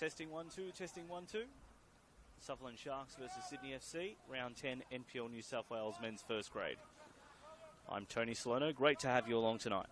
Testing 1 2, testing 1 2. Sutherland Sharks versus Sydney FC, round 10 NPL New South Wales men's first grade. I'm Tony Salerno. Great to have you along tonight.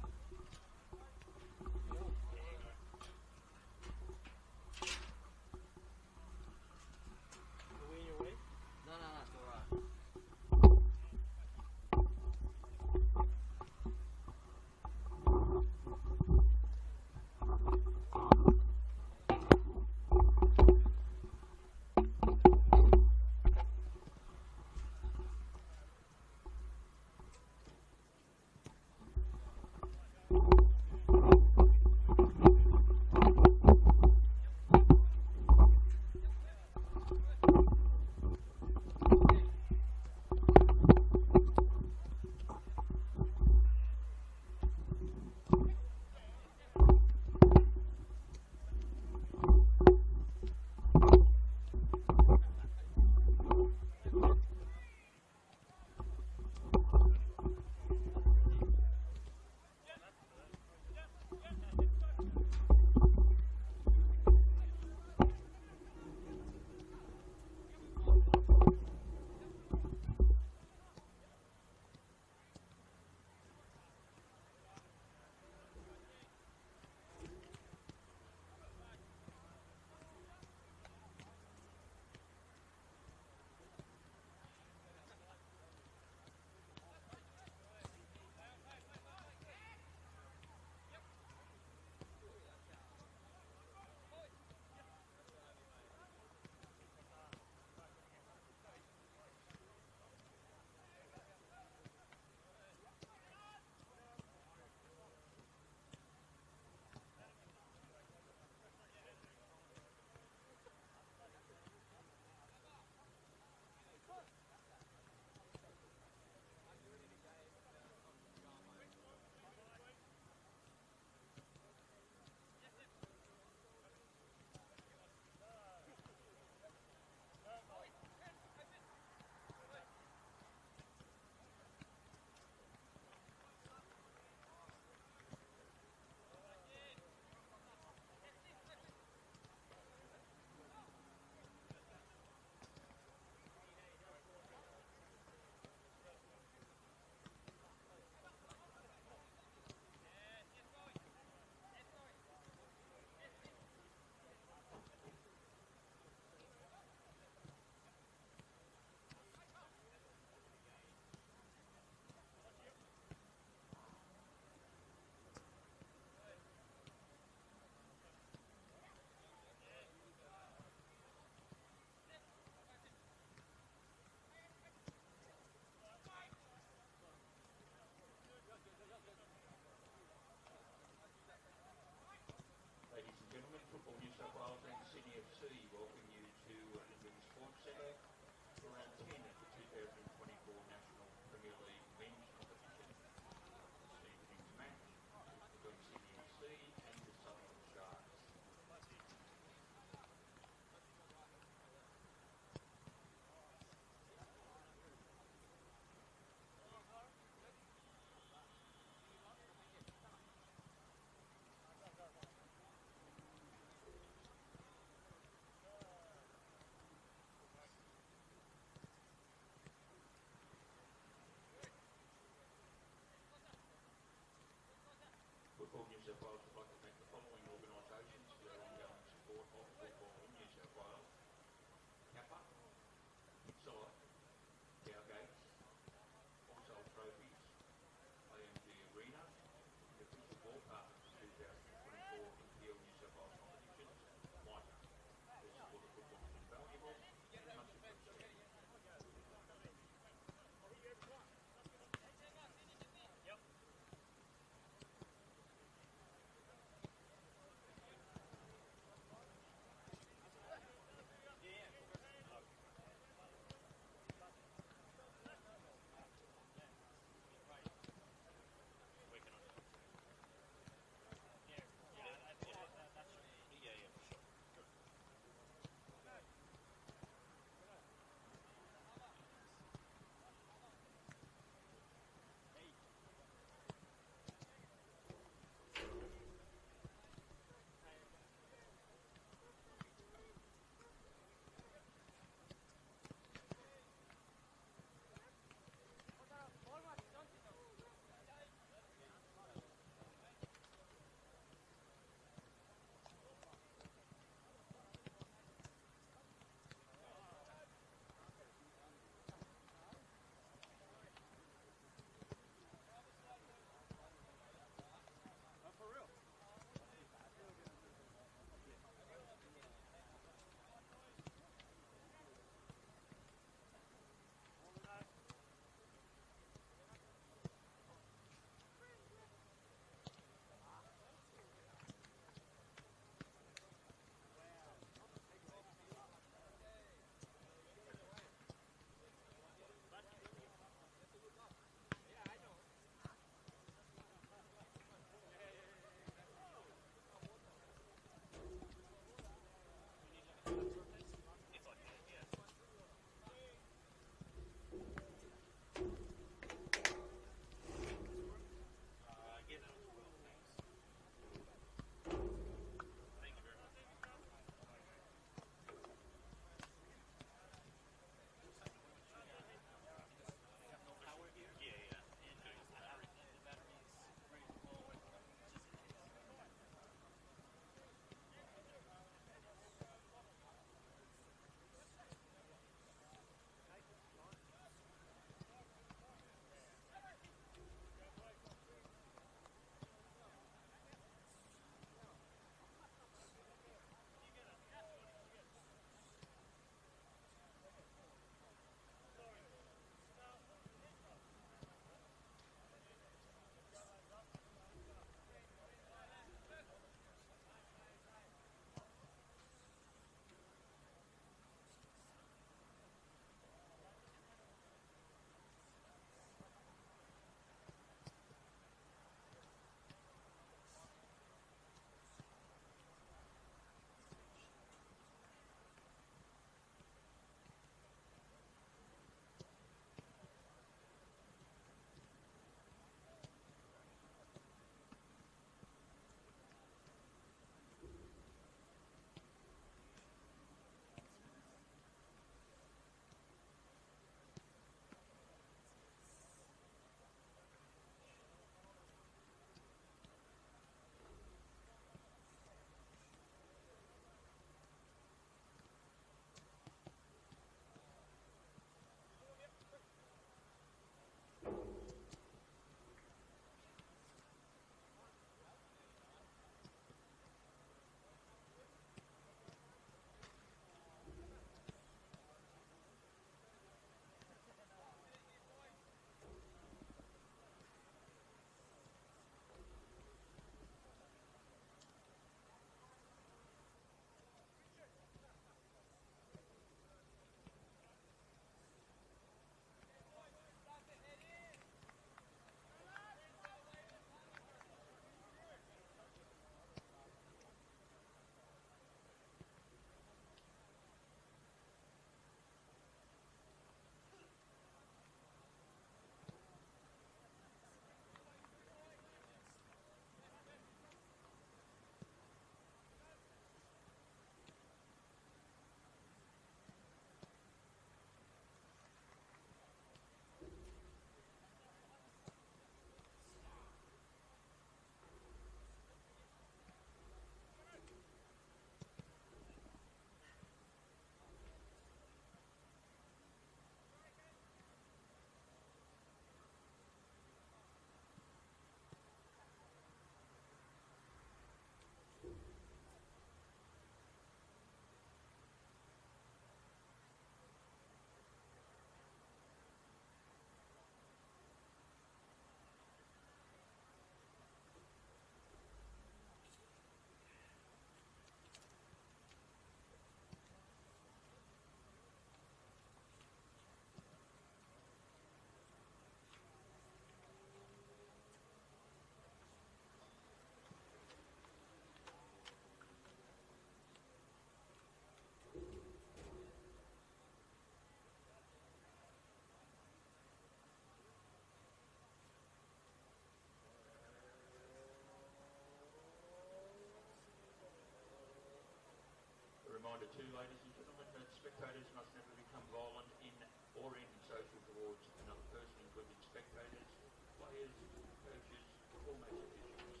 coaches or match officials.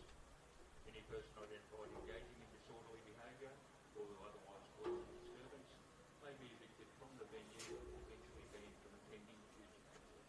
Any person identified engaging in disorderly behaviour or who otherwise causes a disturbance may be evicted from the venue or eventually banned from attending future matches.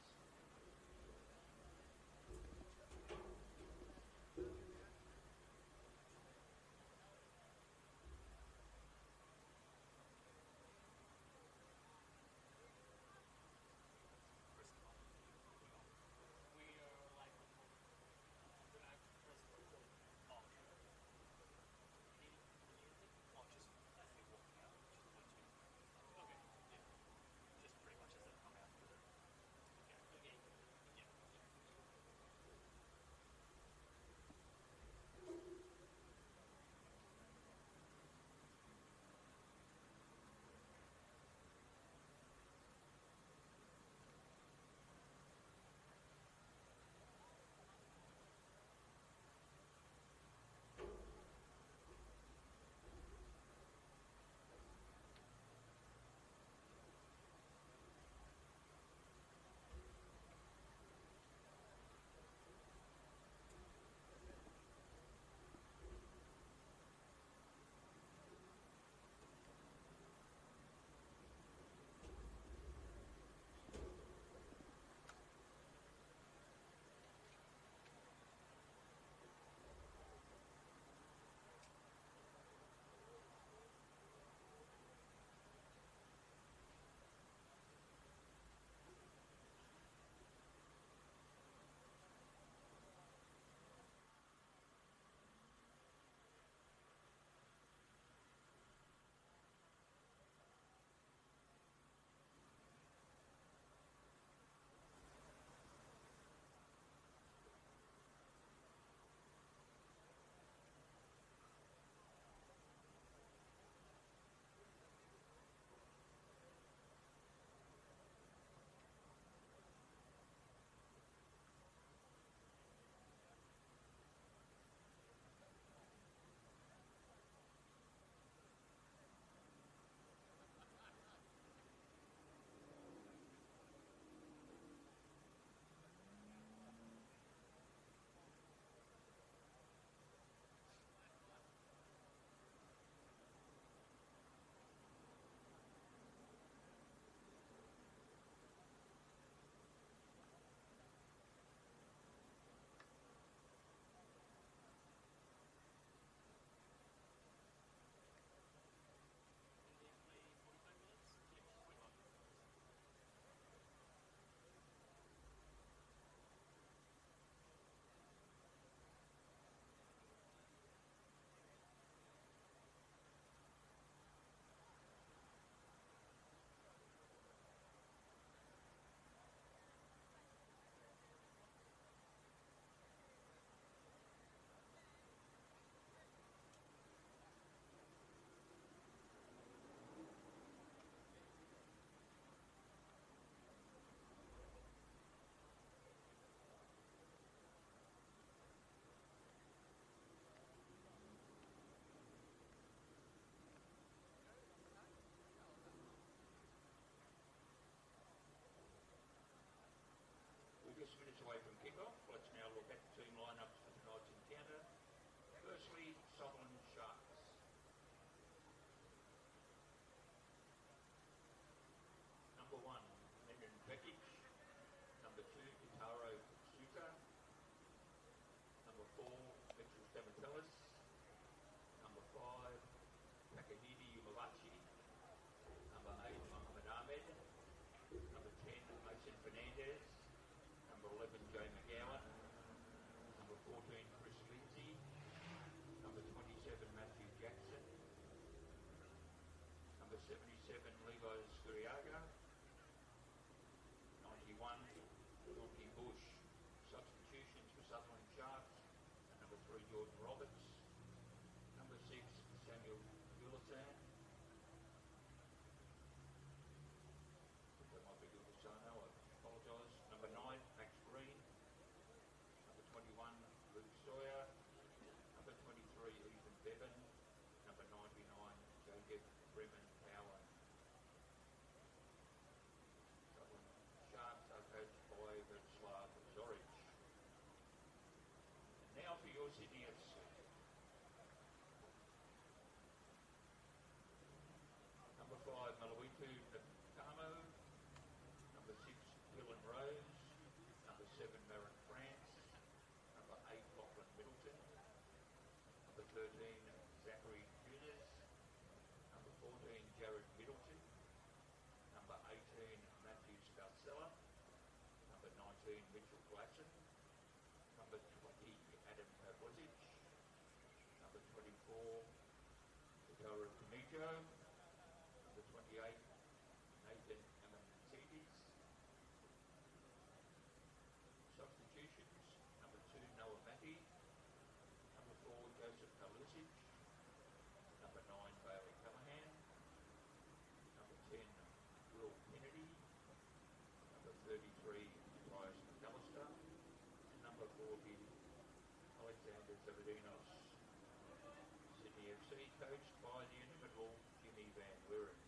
Just minutes away from kickoff, let's now look at team lineups for tonight's encounter. Firstly, Sutherland Sharks. Number 1, Lyndon Bekic. Number 2, Kitaro Suka. Number 4, Mitchell Stavatellis. Number 5, Takahidi Umalachi. Number 8, Mohamed Ahmed. Number 10, Mason Fernandez. Number 11, Jay McGowan. Number 14, Chris Lindsay. Number 27, Matthew Jackson. Number 77, Levi Skuriaga. 91, Donkey Bush. Substitutions for Sutherland Sharks. And number 3, Jordan Roberts. Number 6, Samuel Ulisan. That might be Ulisano, I apologise. Number 9, Max Green. Number 21, Luke Sawyer. Number 23, Ethan Bevan. Number 99, Jacob Bremen Power. Sutherland Sharks are coached by Vladislav Zoric. Sydney FC. Number 5, Malawitu Nakamo. Number 6, Dylan Rose. Number 7, Marin France. Number 8, Lachlan Middleton. Number 13, Zachary Judas. Number 14, Jared Middleton. Number 18, Matthew Scarcella. Number 19, Mitchell Glasson. Number 20, Adam Kabozic. Number 24, Dakota Kamijo. Number 28, Nathan Amantides. Substitutions, number 2, Noah Matty. Number 4, Joseph Kalusic. Number 9, Bailey Callahan. Number 10, Will Kennedy. Number 33, Elias McAllister. And number 40, Alexander Zavadinos. Sydney FC, coached by the inimitable Jimmy Van Leeuwen.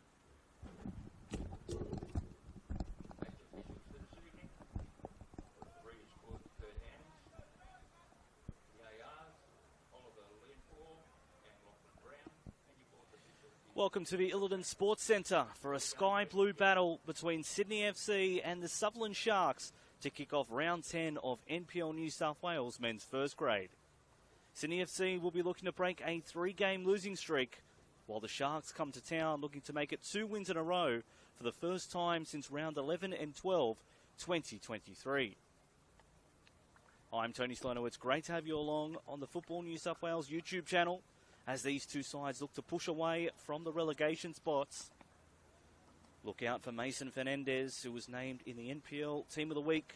Match officials for this evening. Referees for Kurt Hannings. The ARs, Oliver Lindford and Lachlan Brown. And your fourth official is Welcome to the Illidan Sports Centre for a sky blue battle between Sydney FC and the Sutherland Sharks to kick off round 10 of NPL New South Wales men's first grade. Sydney FC will be looking to break a 3-game losing streak, while the Sharks come to town looking to make it 2 wins in a row for the first time since round 11 and 12, 2023. I'm Tony Slono. It's great to have you along on the Football New South Wales YouTube channel as these two sides look to push away from the relegation spots. Look out for Mason Fernandez, who was named in the NPL Team of the Week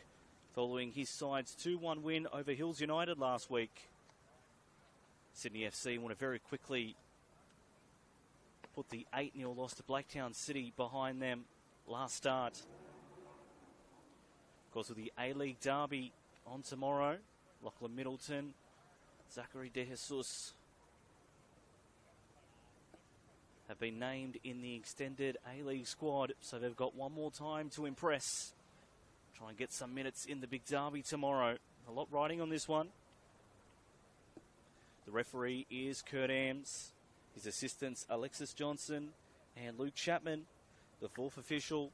following his side's 2-1 win over Hills United last week. Sydney FC want to very quickly put the 8-0 loss to Blacktown City behind them last start. Of course, with the A-League derby on tomorrow, Lachlan Middleton, Zachary De Jesus have been named in the extended A-League squad, so they've got one more time to impress. Try and get some minutes in the big derby tomorrow. A lot riding on this one. The referee is Kurt Ames. His assistants Alexis Johnson and Luke Chapman. The fourth official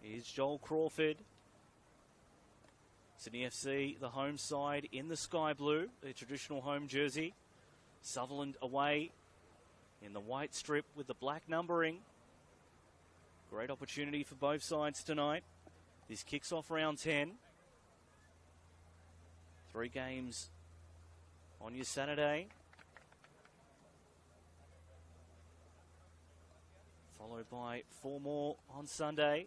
is Joel Crawford. Sydney FC, the home side in the sky blue, their traditional home jersey. Sutherland away in the white strip with the black numbering. Great opportunity for both sides tonight. This kicks off round 10. 3 games on your Saturday, followed by 4 more on Sunday.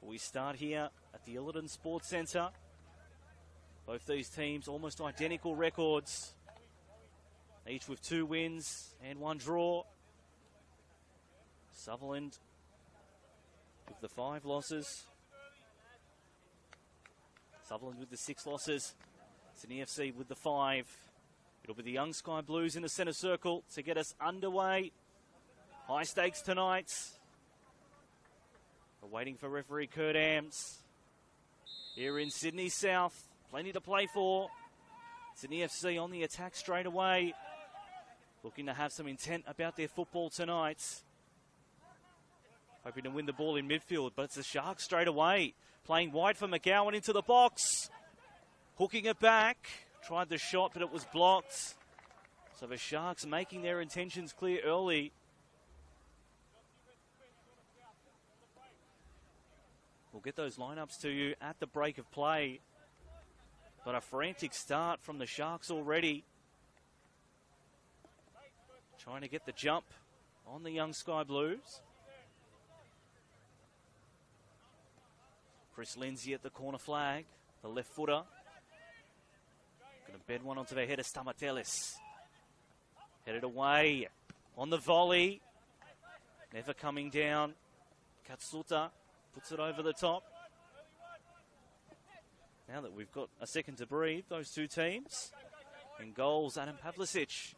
We start here at the Illidan Sports Centre. Both these teams almost identical records, each with 2 wins and 1 draw. Sutherland with the 5 losses. Sutherland with the 6 losses. Sydney FC with the 5. It'll be the Young Sky Blues in the centre circle to get us underway. High stakes tonight. We're waiting for referee Kurt Ames. Here in Sydney South, plenty to play for. Sydney FC on the attack straight away. Looking to have some intent about their football tonight. Hoping to win the ball in midfield, but it's the Sharks straight away. Playing wide for McGowan into the box. Hooking it back. Tried the shot, but it was blocked. So the Sharks making their intentions clear early. We'll get those lineups to you at the break of play. But a frantic start from the Sharks already. Trying to get the jump on the Young Sky Blues. Chris Lindsay at the corner flag, the left footer. Going to bed one onto their header, Stamatelis. Headed away on the volley. Never coming down. Katsuta puts it over the top. Now that we've got a second to breathe, those two teams. In goals, Adam Pavlicic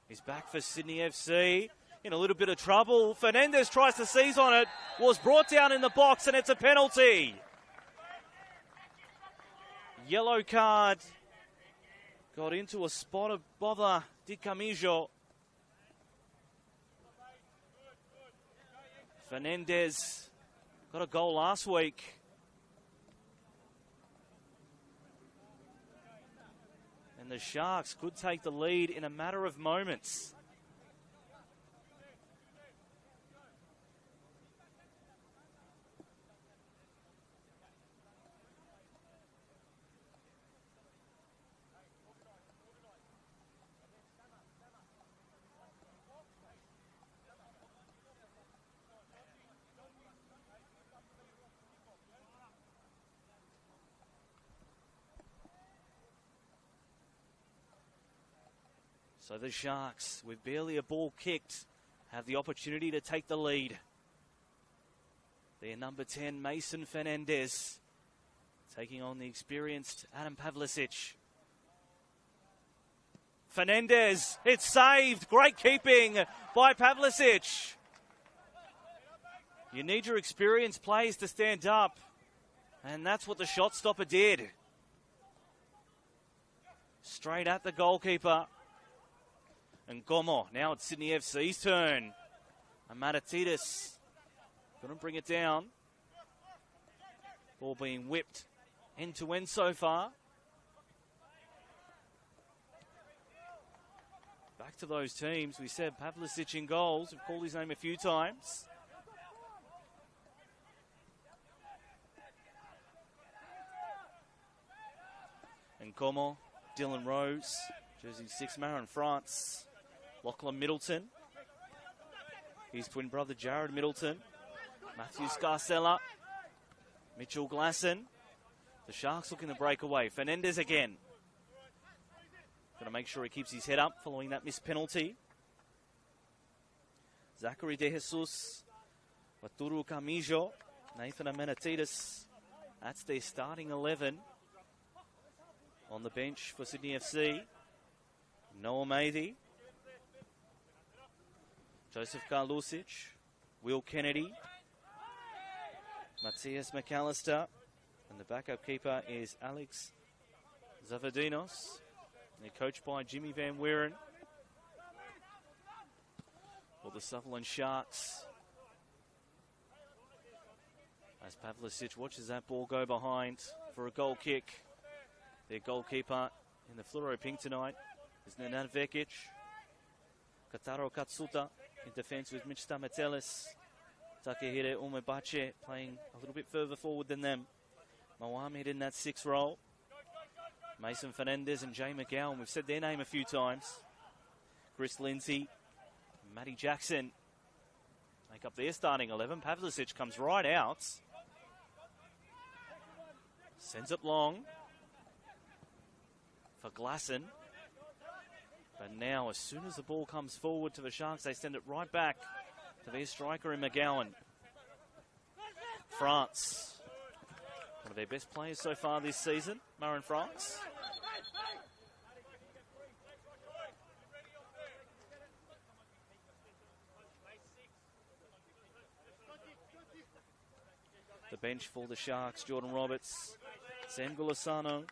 is back for Sydney FC. In a little bit of trouble. Fernandez tries to seize on it. Was brought down in the box, and it's a penalty. Yellow card got into a spot of bother, Di Camijo. Fernandez got a goal last week. And the Sharks could take the lead in a matter of moments. So the Sharks, with barely a ball kicked, have the opportunity to take the lead. Their number 10, Mason Fernandez, taking on the experienced Adam Pavlicic. Fernandez, it's saved. Great keeping by Pavlicic. You need your experienced players to stand up, and that's what the shot stopper did. Straight at the goalkeeper. And Gomo, now it's Sydney FC's turn. And Matatitis couldn't bring it down. Ball being whipped end to end so far. Back to those teams. We said Pavlicic in goals. We've called his name a few times. And Gomo, Dylan Rose, jersey 6, Marin France. Lachlan Middleton, his twin brother Jared Middleton, Matthew Scarcella, Mitchell Glasson. The Sharks looking to break away. Fernandez again. Going to make sure he keeps his head up following that missed penalty. Zachary De Jesus, Waturu Camijo, Nathan Amenatitis. That's their starting 11. On the bench for Sydney FC, Noah Matey, Joseph Karlusic, Will Kennedy, Matthias McAllister, and the backup keeper is Alex Zavadinos. They're coached by Jimmy Van Weeren. For the Sutherland Sharks, as Pavlicic watches that ball go behind for a goal kick. Their goalkeeper in the fluoro pink tonight is Nenad Vekic. Kataro Katsuta in defence with Mitch Stamatelis. Takehire Umebache playing a little bit further forward than them. Mohamed in that 6th role. Mason Fernandez and Jay McGowan, we've said their name a few times. Chris Lindsay, Matty Jackson make up their starting 11. Pavlicic comes right out. Sends it long for Glasson. But now, as soon as the ball comes forward to the Sharks, they send it right back to their striker in McGowan. France, one of their best players so far this season, Marin France. The bench for the Sharks, Jordan Roberts, Sam Gulasano,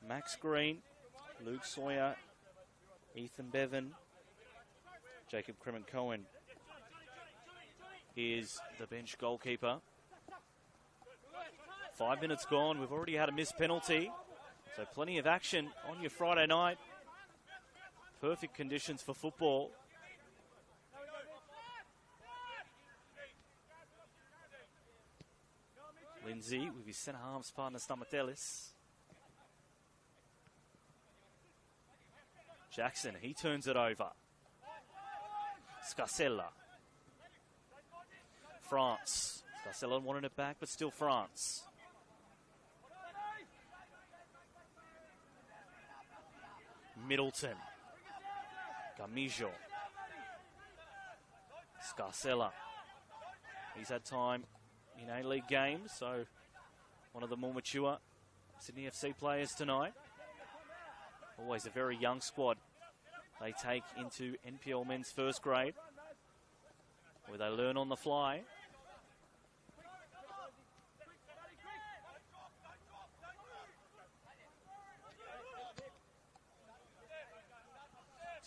Max Green, Luke Sawyer, Ethan Bevan, Jacob Kremen-Cohen is the bench goalkeeper. 5 minutes gone. We've already had a missed penalty. So plenty of action on your Friday night. Perfect conditions for football. Lindsay with his centre halves partner Stamatelis. Jackson, he turns it over. Scarcella. France. Scarcella wanted it back, but still France. Middleton. Gamijo. Scarcella. He's had time in A-League games, so one of the more mature Sydney FC players tonight. Always a very young squad they take into NPL men's first grade, where they learn on the fly.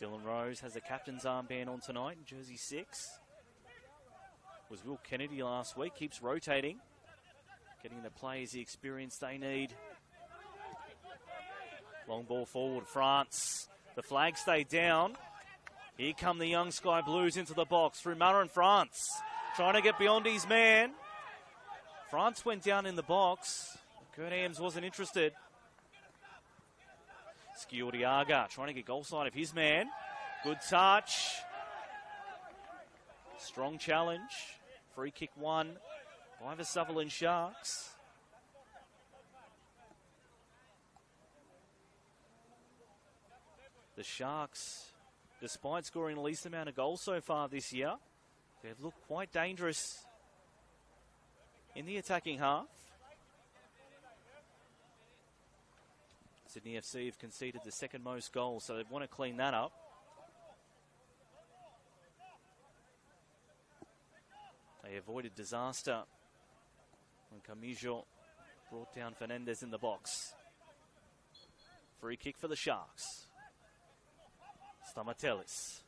Dylan Rose has a captain's armband on tonight in jersey 6. Was Will Kennedy last week, keeps rotating, getting the players the experience they need. Long ball forward, France. The flag stayed down. Here come the young Sky Blues into the box through Murray and France. Trying to get beyond his man. France went down in the box. Kurt Ams wasn't interested. Skiordiaga trying to get goal side of his man. Good touch. Strong challenge. Free kick won by the Sutherland Sharks. The Sharks, despite scoring the least amount of goals so far this year, they've looked quite dangerous in the attacking half. Sydney FC have conceded the second most goals, so they want to clean that up. They avoided disaster when Camijo brought down Fernandez in the box. Free kick for the Sharks. Stamatelis.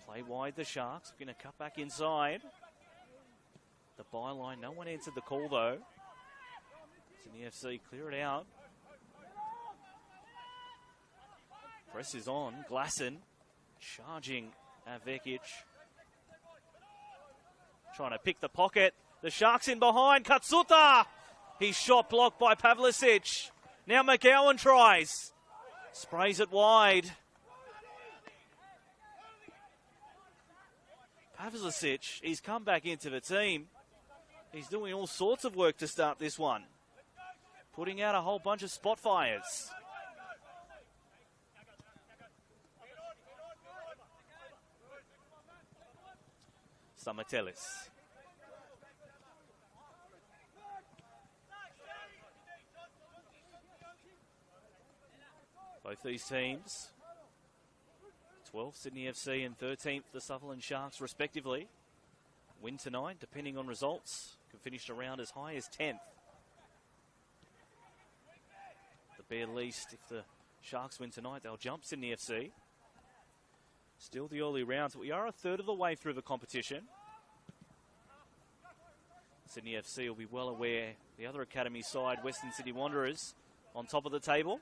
Play wide the Sharks. We're going to cut back inside. The byline. No one answered the call though. Sydney FC clear it out. Press is on. Glasson charging at Vekic. Trying to pick the pocket. The Sharks in behind. Katsuta. He's shot blocked by Pavlicic. Now McGowan tries. Sprays it wide. Pavlicic, he's come back into the team. He's doing all sorts of work to start this one. Putting out a whole bunch of spot fires. Stamatelis. Both these teams, 12th Sydney FC and 13th the Sutherland Sharks respectively. Win tonight, depending on results, could finish around as high as 10th. The bare least, if the Sharks win tonight, they'll jump Sydney FC. Still the early rounds, but we are a third of the way through the competition. Sydney FC will be well aware the other academy side, Western Sydney Wanderers, on top of the table.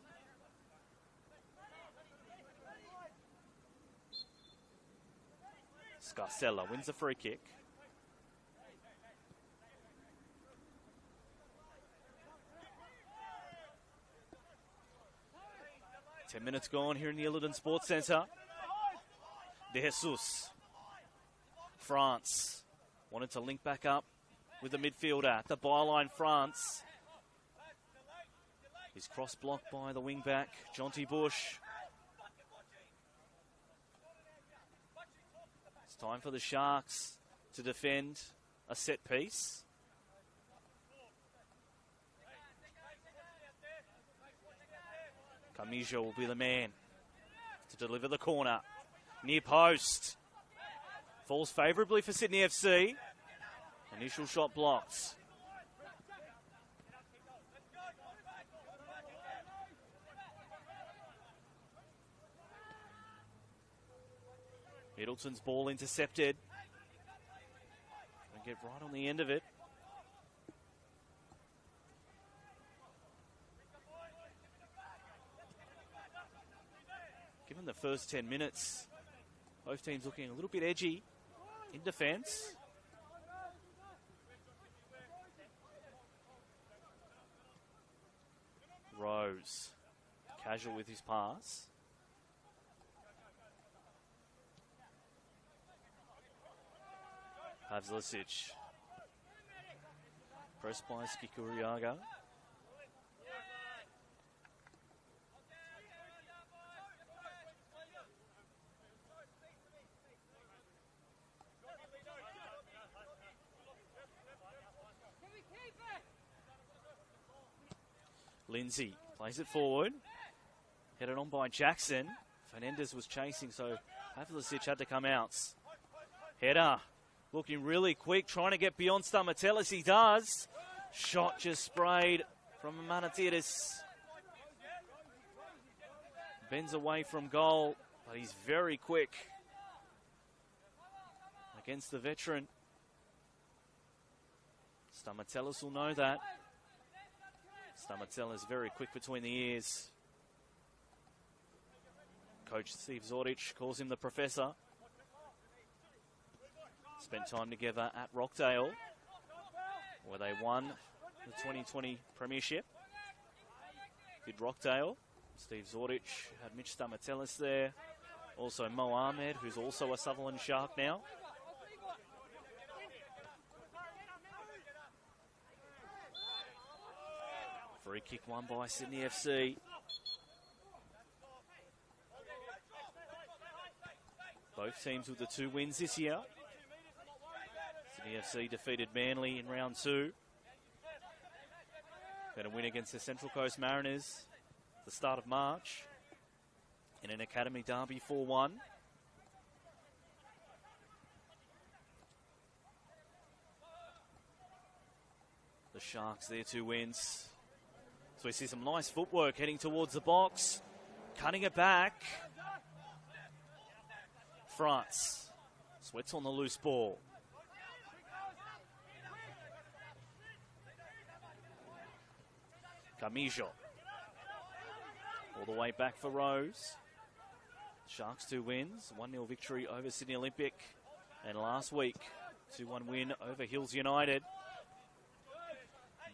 Scarcella wins the free kick. Ten minutes gone here in the Illidan Sports Centre. De Jesus. France wanted to link back up with the midfielder at the byline. France. He's cross-blocked by the wing-back, Jonty Bush. It's time for the Sharks to defend a set piece. Camijo will be the man to deliver the corner. Near post. Falls favourably for Sydney FC. Initial shot blocked. Middleton's ball intercepted. Get right on the end of it. Given the first 10 minutes, both teams looking a little bit edgy in defence. Rose, casual with his pass. Pavlicic. Pressed by Skikuriaga. Lindsay plays it forward. Headed on by Jackson. Fernandez was chasing, so Pavlicic had to come out. Header. Looking really quick, trying to get beyond Stamatelis. He does. Shot just sprayed from Manatiris. Bends away from goal, but he's very quick against the veteran. Stamatelis will know that. Stamatelis very quick between the ears. Coach Steve Zordich calls him the professor. Spent time together at Rockdale, where they won the 2020 Premiership. Did Rockdale. Steve Zordich had Mitch Stamatelis there. Also Mo Ahmed, who's also a Sutherland Shark now. Free kick won by Sydney FC. Both teams with the 2 wins this year. Sydney FC defeated Manly in round 2. Then a win against the Central Coast Mariners at the start of March in an academy derby 4-1. The Sharks, their 2 wins. So we see some nice footwork heading towards the box. Cutting it back. France. Sweats on the loose ball. Camijo. All the way back for Rose. Sharks 2 wins. 1-0 victory over Sydney Olympic. And last week, 2-1 win over Hills United.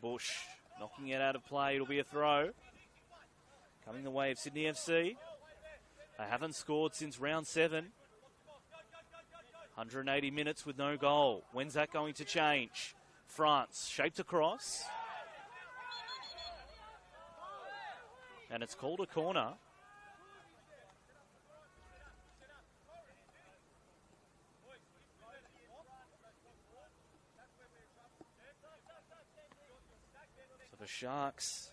Bush knocking it out of play. It'll be a throw. Coming the way of Sydney FC. They haven't scored since round 7. 180 minutes with no goal. When's that going to change? France shaped across. And it's called a corner. So the Sharks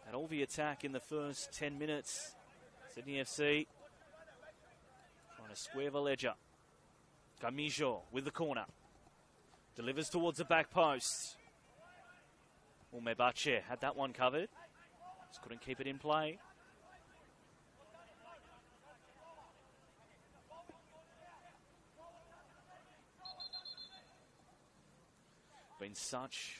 had all the attack in the first 10 minutes. Sydney FC trying to square the ledger. Camijo with the corner. Delivers towards the back post. Umebache had that one covered. Just couldn't keep it in play. Been such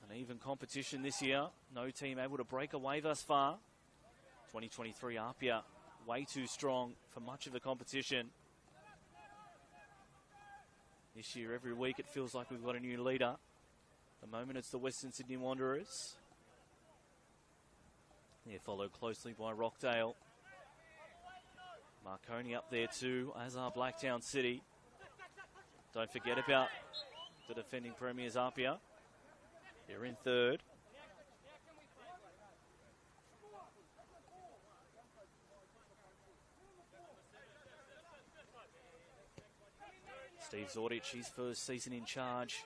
an even competition this year. No team able to break away thus far. 2023 Apia way too strong for much of the competition. This year, every week, it feels like we've got a new leader. At the moment, it's the Western Sydney Wanderers. They're followed closely by Rockdale. Marconi up there too, as are Blacktown City. Don't forget about the defending premiers Apia. They're in third. Steve Zordich, his first season in charge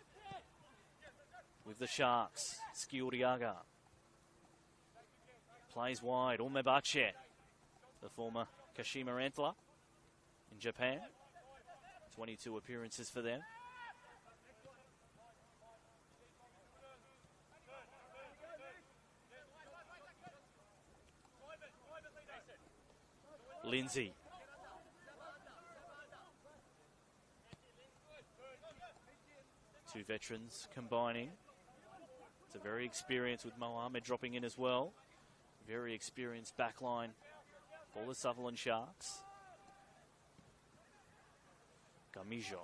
with the Sharks. Skiordiaga plays wide. Umebache, the former Kashima Antler in Japan. 22 appearances for them. Lindsay. Two veterans combining. It's a very experienced with Mohamed dropping in as well. Very experienced backline for the Sutherland Sharks. Camijo.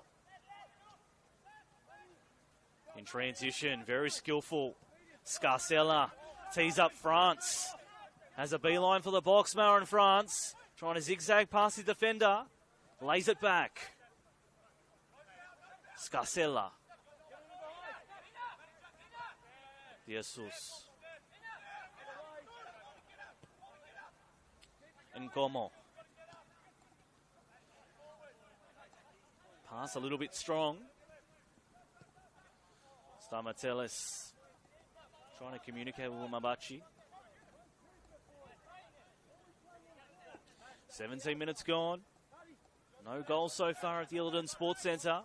In transition, very skillful. Scarcella tees up France. Has a beeline for the box, Marin France. Trying to zigzag past the defender. Lays it back. Scarcella. Jesus. Nkomo. Pass a little bit strong. Stamatelis trying to communicate with Umebache. 17 minutes gone. No goals so far at the Illidan Sports Centre.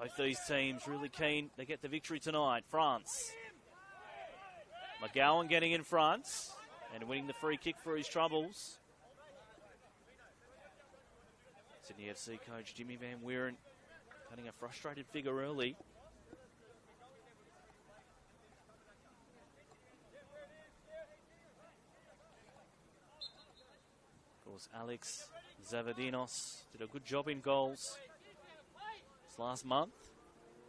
Both these teams really keen to get the victory tonight. France McGowan getting in front and winning the free kick for his troubles. Sydney FC coach Jimmy Van Weeren cutting a frustrated figure early. Of course, Alex Zavadinos did a good job in goals this last month.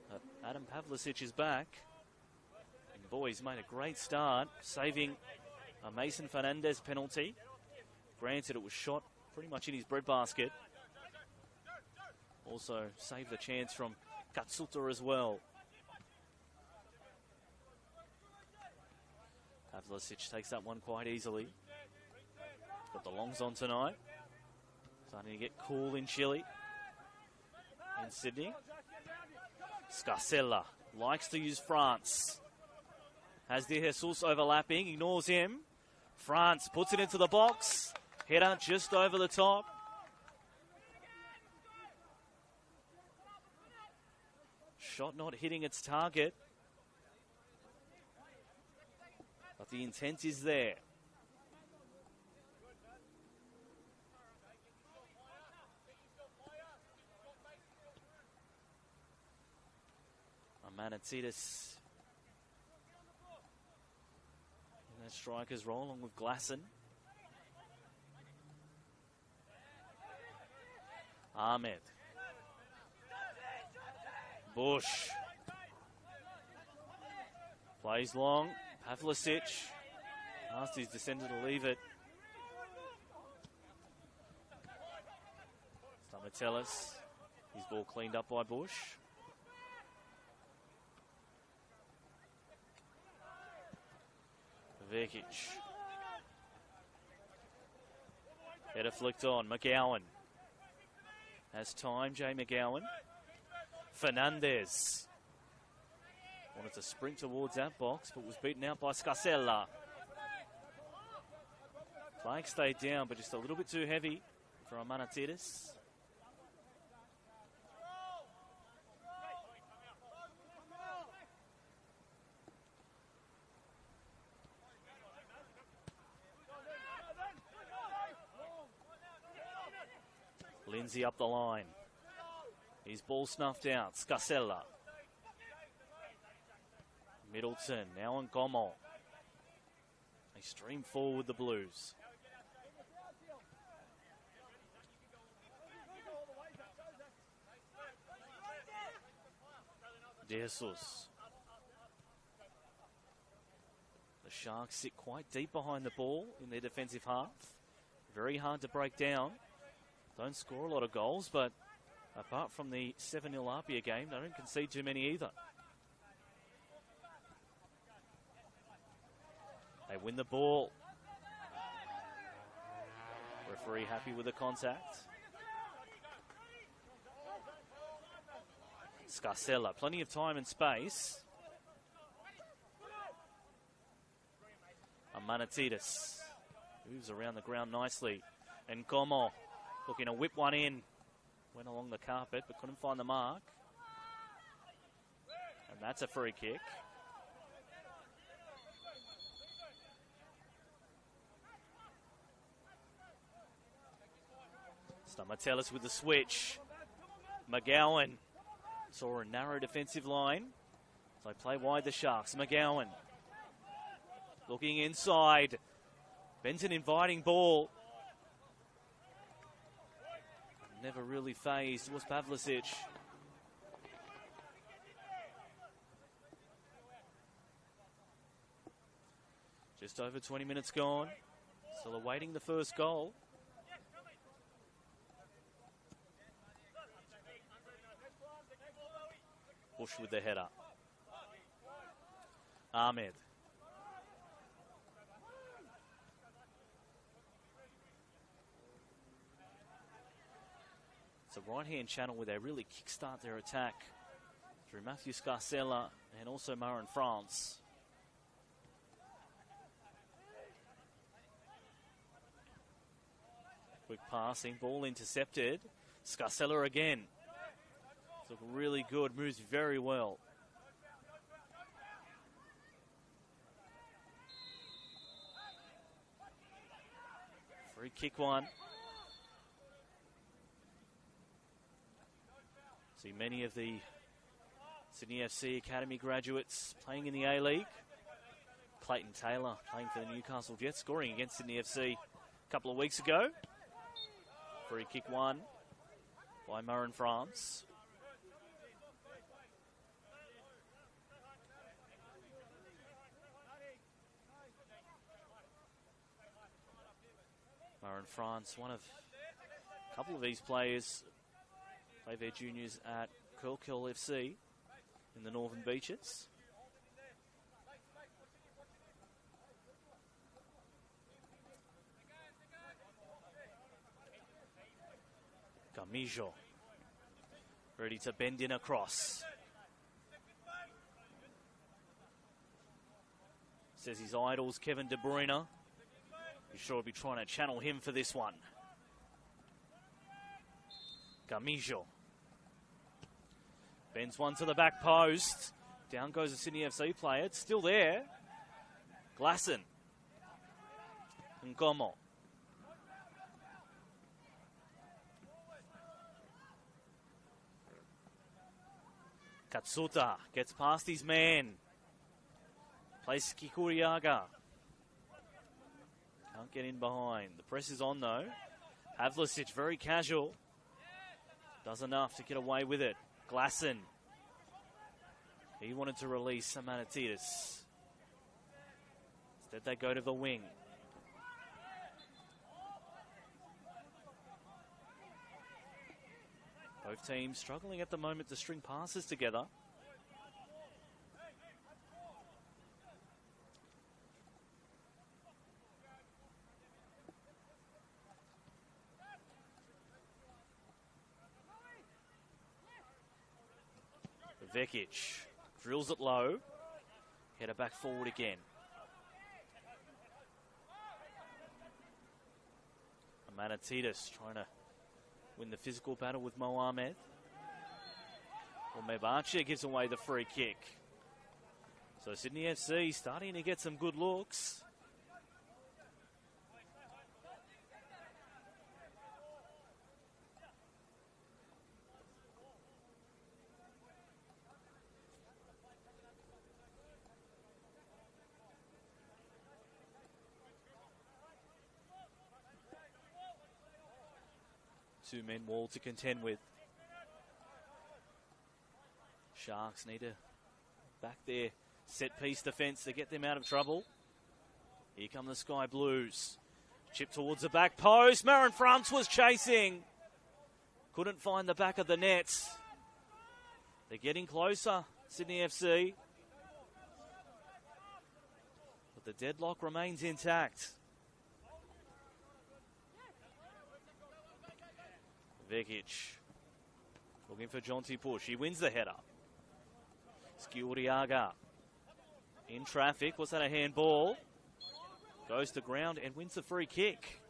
But Adam Pavlicic is back. And boys made a great start, saving a Mason Fernandez penalty. Granted, it was shot pretty much in his breadbasket. Also saved the chance from Katsuta as well. Pavlicic takes that one quite easily. Got the longs on tonight. Starting to get cool in Chile. In Sydney. Scarcella likes to use France. Has De Jesus overlapping, ignores him. France puts it into the box. Header just over the top. Shot not hitting its target. But the intent is there. Manatidis in that striker's role along with Glasson. Ahmed. Bush. Plays long. Pavlicic asked his defender to leave it. Stamatelis. His ball cleaned up by Bush. Vekic. Header flicked on. McGowan. Has time, Jay McGowan. Fernandez. Wanted to sprint towards that box, but was beaten out by Scarcella. Flag stayed down, but just a little bit too heavy for Manatidis. Lindsay up the line. His ball snuffed out. Scarcella. Middleton now on Gomo. They stream forward the Blues. De Jesus. The Sharks sit quite deep behind the ball in their defensive half. Very hard to break down. Don't score a lot of goals, but apart from the 7-0 Apia game, they don't concede too many either. They win the ball. Referee happy with the contact. Scarcella, plenty of time and space. Manatidis moves around the ground nicely. And Como looking to whip one in. Went along the carpet but couldn't find the mark. And that's a free kick. Stamatelis with the switch. McGowan saw a narrow defensive line. So they play wide the Sharks. McGowan looking inside. Benton inviting ball. Never really phased was Pavlicic. Just over 20 minutes gone. Still awaiting the first goal. Bush with the header. Ahmed. It's a right-hand channel where they really kickstart their attack through Matthew Scarcella and also Marin France. Quick passing, ball intercepted. Scarcella again. Look really good, moves very well. Free kick one. See many of the Sydney FC Academy graduates playing in the A-League. Clayton Taylor playing for the Newcastle Jets, scoring against Sydney FC a couple of weeks ago. Free kick one by Marin France. Marin France, one of a couple of these players play their juniors at Curl FC in the Northern Beaches. Gamijo ready to bend in across. Says his idols, Kevin De Bruyne. He's sure will be trying to channel him for this one. Gamijo bends one to the back post. Down goes the Sydney FC player. It's still there. Glasson. Ngomo. Katsuta gets past his man. Plays Kikuriaga. Can't get in behind. The press is on though. Havlicic very casual. Does enough to get away with it. Glasson. He wanted to release Amanatidis. Instead they go to the wing. Both teams struggling at the moment to string passes together. Vekic drills it low. Header back forward again. Amanatidis trying to win the physical battle with Mohamed. Well, Mebache gives away the free kick. So Sydney FC starting to get some good looks. Two-men wall to contend with. Sharks need to back their set-piece defence to get them out of trouble. Here come the Sky Blues. Chip towards the back post. Marin France was chasing. Couldn't find the back of the net. They're getting closer, Sydney FC. But the deadlock remains intact. Vekic looking for Jonty Push. He wins the header. Skiuriaga in traffic. Was that a handball? Goes to ground and wins the free kick.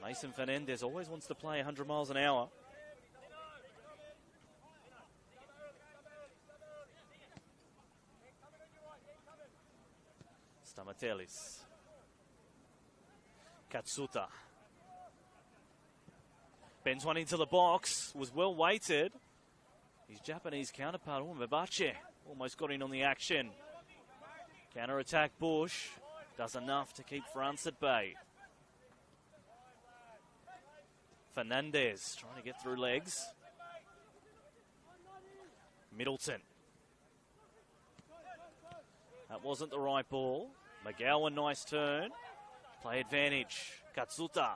Mason Fernandez always wants to play 100 miles an hour. Stamatelis. Katsuta. Bends one into the box. Was well weighted. His Japanese counterpart, Mebache, almost got in on the action. Counter-attack Bush. Does enough to keep France at bay. Fernandez trying to get through legs. Middleton. That wasn't the right ball. McGowan, nice turn. Play advantage. Katsuta.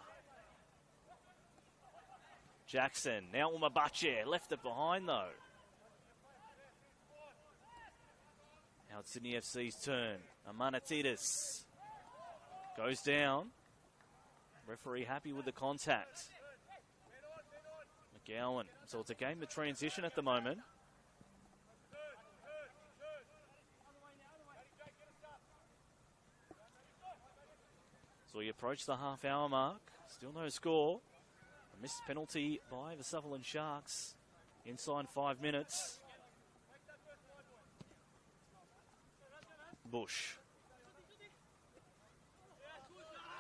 Jackson. Now Umabache. Left it behind though. Now it's Sydney FC's turn. Amanatidis goes down. Referee happy with the contact. McGowan. So it's a game of transition at the moment. So we approach the half-hour mark. Still no score. A missed penalty by the Sutherland Sharks inside 5 minutes. Bush.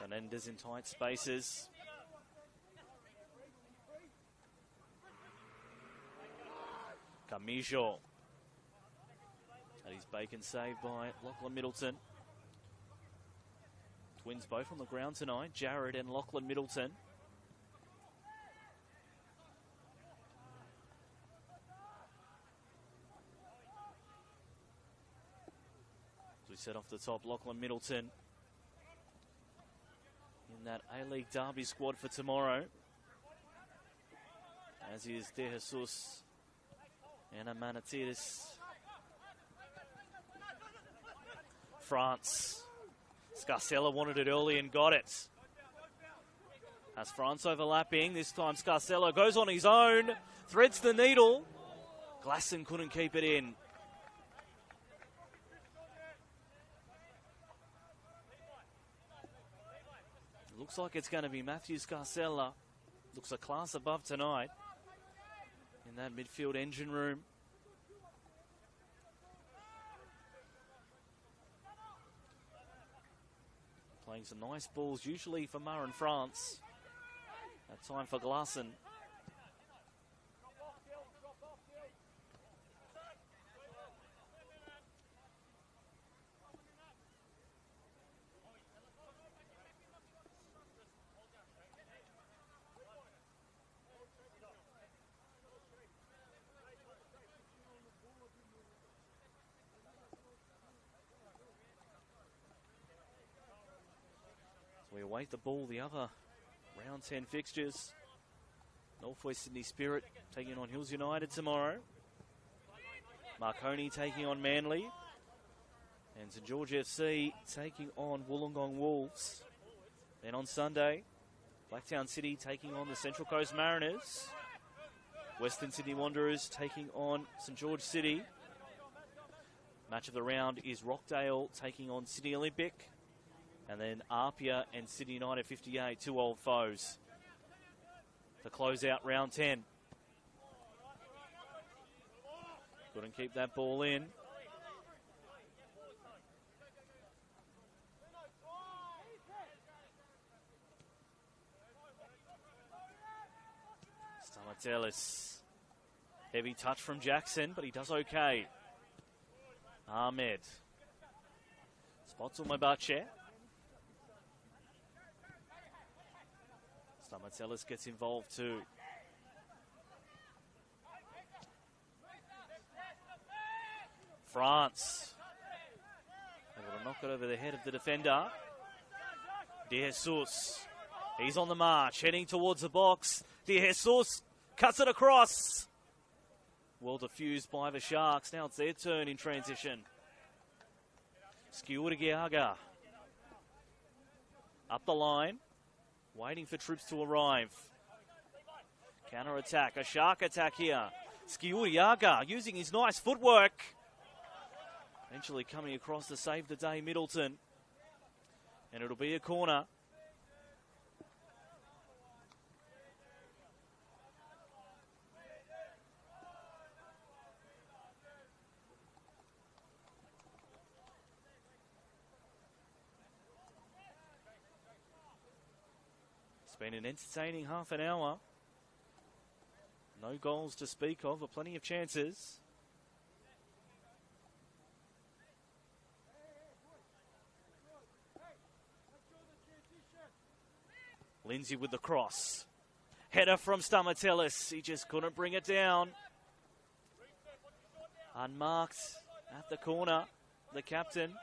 Fernandez in tight spaces. Camijo. That is Bacon saved by Lachlan Middleton. Twins both on the ground tonight, Jared and Lachlan Middleton. As we set off the top, Lachlan Middleton in that A-League Derby squad for tomorrow. As is De Jesus and Amanatidis. France. Scarcella wanted it early and got it. Has France overlapping. This time Scarcella goes on his own. Threads the needle. Glasson couldn't keep it in. Looks like it's going to be Matthew Scarcella. Looks a class above tonight in that midfield engine room. Playing some nice balls, usually for Murr and France. That time for Glasson. We await the ball, the other round 10 fixtures. Northwest Sydney Spirit taking on Hills United tomorrow. Marconi taking on Manly. And St George FC taking on Wollongong Wolves. Then on Sunday, Blacktown City taking on the Central Coast Mariners. Western Sydney Wanderers taking on St George City. Match of the round is Rockdale taking on Sydney Olympic. And then Apia and Sydney United 58, two old foes. To close out round 10. Couldn't keep that ball in. Stamatelis. Heavy touch from Jackson, but he does okay. Ahmed. Spots on Mabache. Stamatelis gets involved too. France. Able to knock it over the head of the defender. De Jesus. He's on the march, heading towards the box. De Jesus cuts it across. Well diffused by the Sharks. Now it's their turn in transition. Skewer to Giaga. Up the line. Waiting for troops to arrive. Counter-attack. A Shark attack here. Skiuriaga using his nice footwork. Eventually coming across to save the day, Middleton. And it'll be a corner. Been an entertaining half an hour. No goals to speak of, but plenty of chances. Lindsay with the cross. Header from Stamatelis. He just couldn't bring it down. Unmarked at the corner. The captain.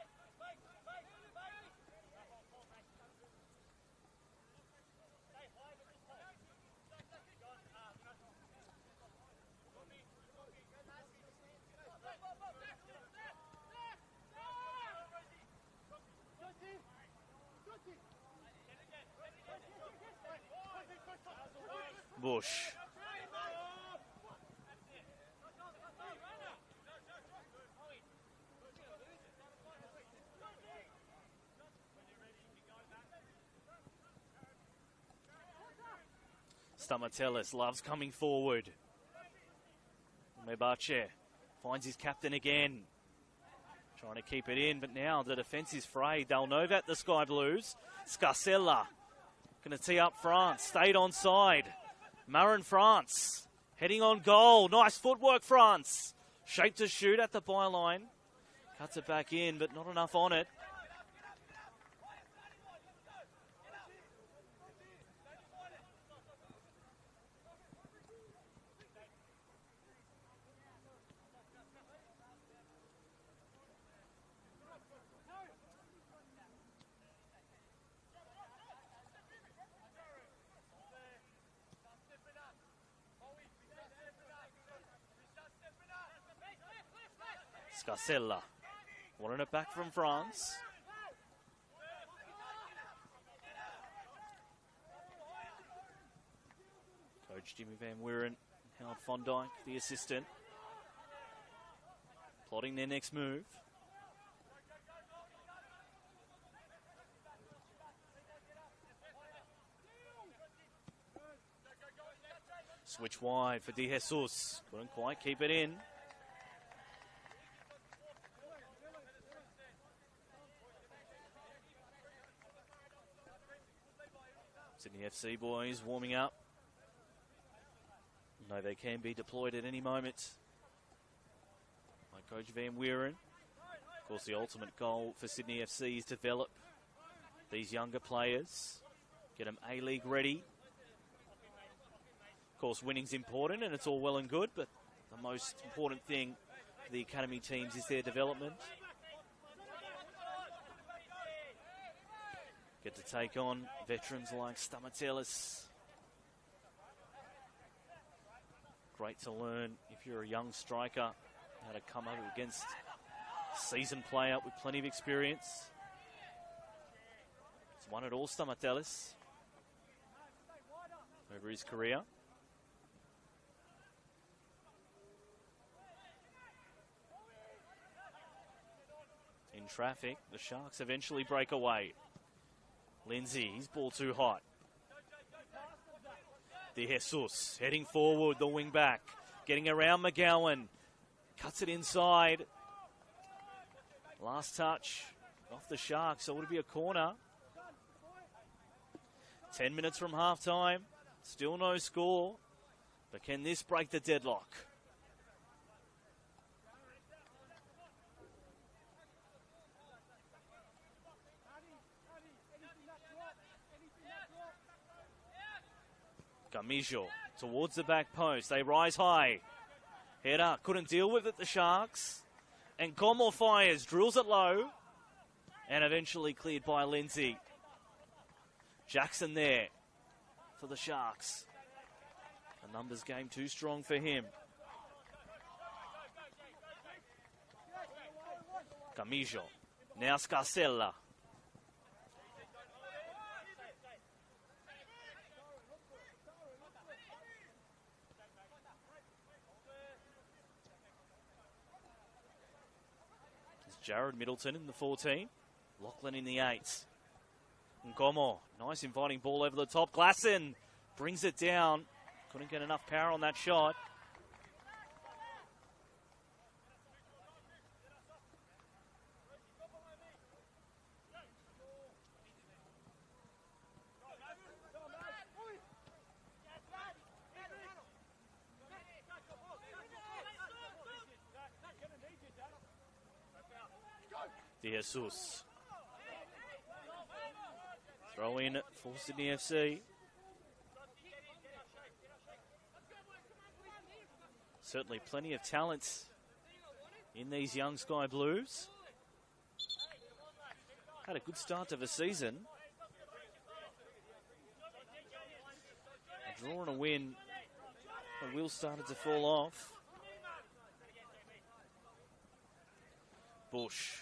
Bush. Stamatelis loves coming forward. Mebache finds his captain again. Trying to keep it in, but now the defence is frayed. They'll know that, the Sky Blues. Scarcella going to tee up France. Stayed onside. Marin France heading on goal. Nice footwork, France. Shape to shoot at the byline. Cuts it back in, but not enough on it. Scarcella wanted it back from France. Coach Jimmy Van Wieren, Howard Fondike, the assistant, plotting their next move. Switch wide for De Jesus. Couldn't quite keep it in. Sydney FC boys warming up. Know they can be deployed at any moment by Coach Van Wieren. Of course, the ultimate goal for Sydney FC is to develop these younger players, get them A-League ready. Of course, winning's important and it's all well and good, but the most important thing for the academy teams is their development. Get to take on veterans like Stamatelis. Great to learn, if you're a young striker, how to come up against a seasoned player with plenty of experience. He's won it all, Stamatelis, over his career. In traffic, the Sharks eventually break away. Lindsay, his ball too hot. De Jesus heading forward, the wing back, getting around McGowan, cuts it inside. Last touch off the Sharks, so would it be a corner? 10 minutes from half time, still no score, but can this break the deadlock? Gamijo towards the back post. They rise high. Header couldn't deal with it, the Sharks. And Como fires, drills it low. And eventually cleared by Lindsay. Jackson there for the Sharks. The numbers game too strong for him. Gamijo. Now Scarcella. Jared Middleton in the 14. Lachlan in the 8. Ngomo, nice inviting ball over the top. Glasson brings it down. Couldn't get enough power on that shot. De Jesus. Throw in for Sydney FC. Certainly plenty of talent in these young Sky Blues. Had a good start to the season. A draw and a win. The wheels started to fall off. Bush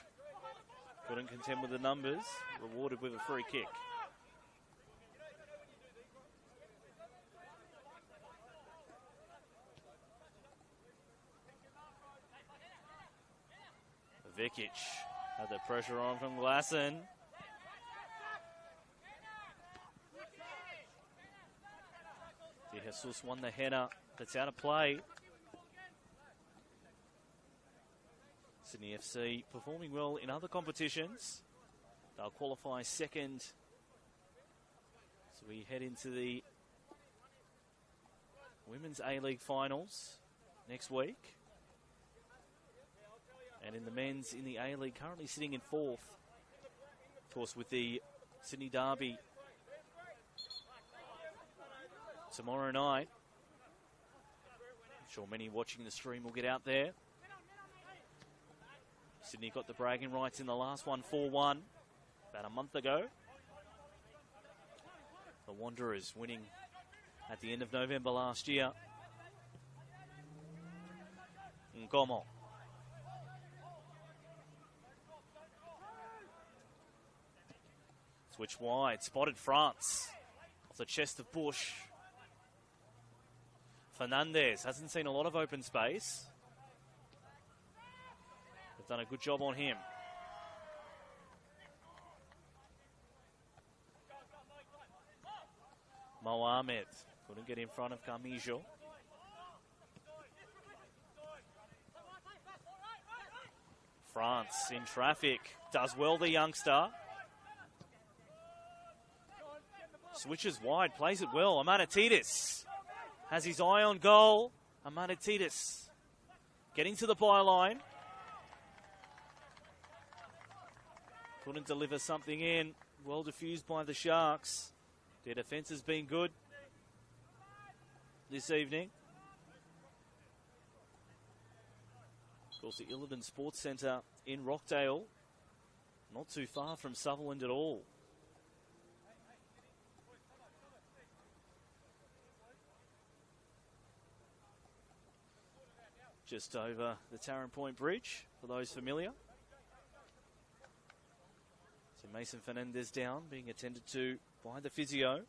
couldn't contend with the numbers, rewarded with a free kick. Vikic had the pressure on from Glasson. De Jesus won the header that's out of play. Sydney FC performing well in other competitions. They'll qualify second. So we head into the Women's A-League finals next week. And in the men's in the A-League, currently sitting in fourth. Of course, with the Sydney Derby tomorrow night. I'm sure many watching the stream will get out there. Sydney got the bragging rights in the last one, 4-1, about a month ago. The Wanderers winning at the end of November last year. Ngomo. Switch wide, spotted France. Off the chest of Bush. Fernandez hasn't seen a lot of open space. They've done a good job on him. Mohamed couldn't get in front of Carmijo. France in traffic. Does well, the youngster. Switches wide, plays it well. Amanatidis has his eye on goal. Amanatidis getting to the byline. Couldn't deliver something in. Well diffused by the Sharks. Their defence has been good this evening. Of course, the Illidan Sports Centre in Rockdale. Not too far from Sutherland at all. Just over the Tarrant Point Bridge, for those familiar. So Mason Fernandez down, being attended to by the physio.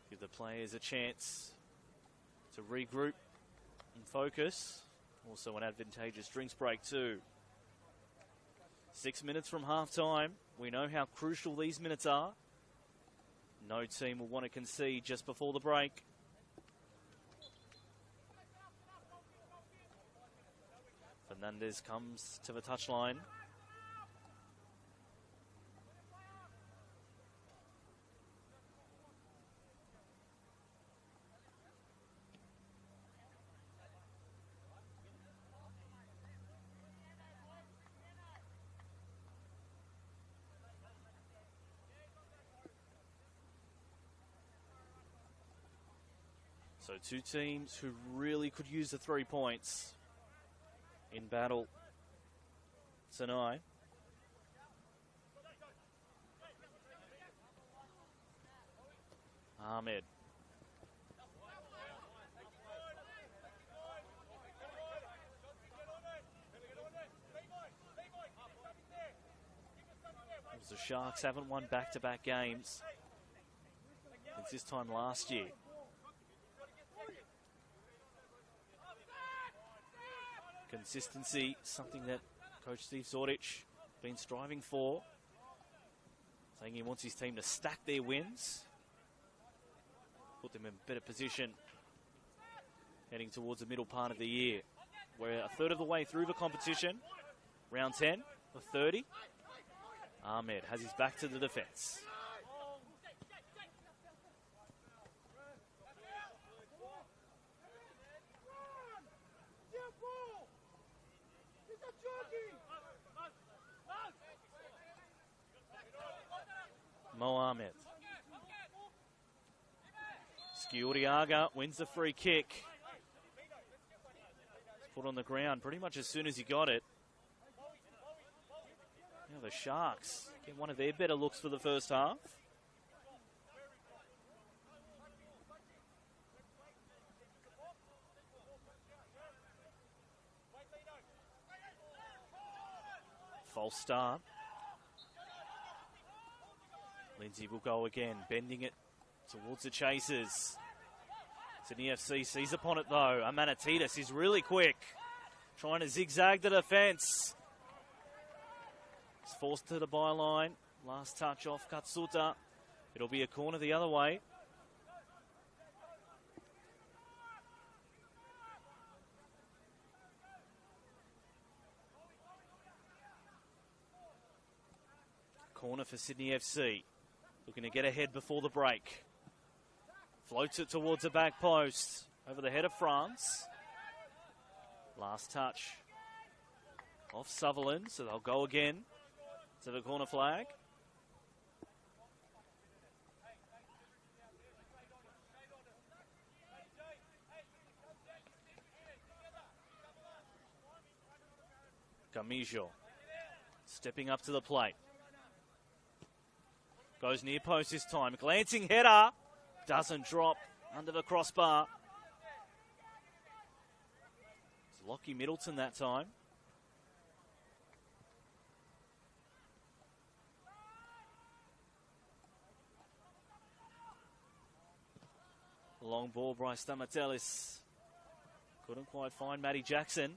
Give the players a chance to regroup and focus. Also an advantageous drinks break too. 6 minutes from half time. We know how crucial these minutes are. No team will want to concede just before the break. Fernandez comes to the touchline. So two teams who really could use the 3 points in battle tonight. Ahmed. The Sharks haven't won back-to-back games since this time last year. Consistency, something that Coach Steve Zordich been striving for. Saying he wants his team to stack their wins. Put them in better position heading towards the middle part of the year. We're a third of the way through the competition. Round 10 of 30. Ahmed has his back to the defence. Mohamed. Skiuriaga wins the free kick. It's put on the ground pretty much as soon as he got it. Now the Sharks get one of their better looks for the first half. False start. Lindsay will go again, bending it towards the chasers. Sydney FC sees upon it though. Amanatidis is really quick, trying to zigzag the defence. It's forced to the byline. Last touch off Katsuta. It'll be a corner the other way. Corner for Sydney FC. Looking to get ahead before the break. Floats it towards the back post. Over the head of France. Last touch off Sutherland, so they'll go again to the corner flag. Camijo stepping up to the plate. Goes near post this time. Glancing header. Doesn't drop under the crossbar. It's Lockie Middleton that time. Long ball by Stamatelis. Couldn't quite find Matty Jackson.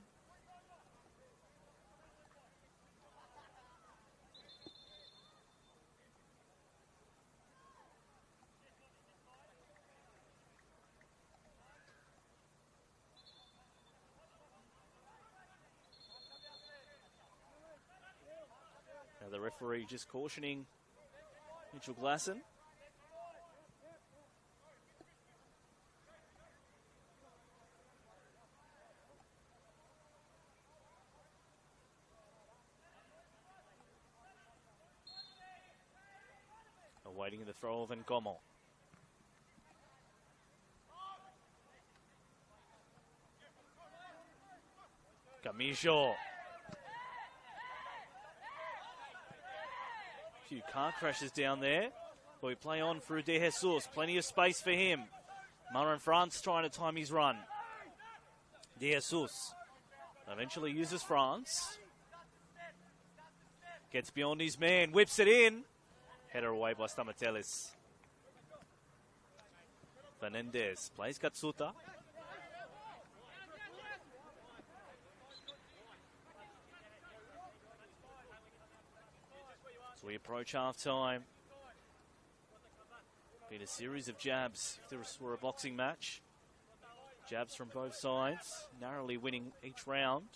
Now the referee just cautioning Mitchell Glasson. Awaiting the throw of Nkomo. Camijo. Few car crashes down there. But we play on through De Jesus. Plenty of space for him. Marin France trying to time his run. De Jesus eventually uses France. Gets beyond his man. Whips it in. Header away by Stamatelis. Fernandez plays Katsuta. So we approach half-time. Been a series of jabs if this were a boxing match. Jabs from both sides, narrowly winning each round.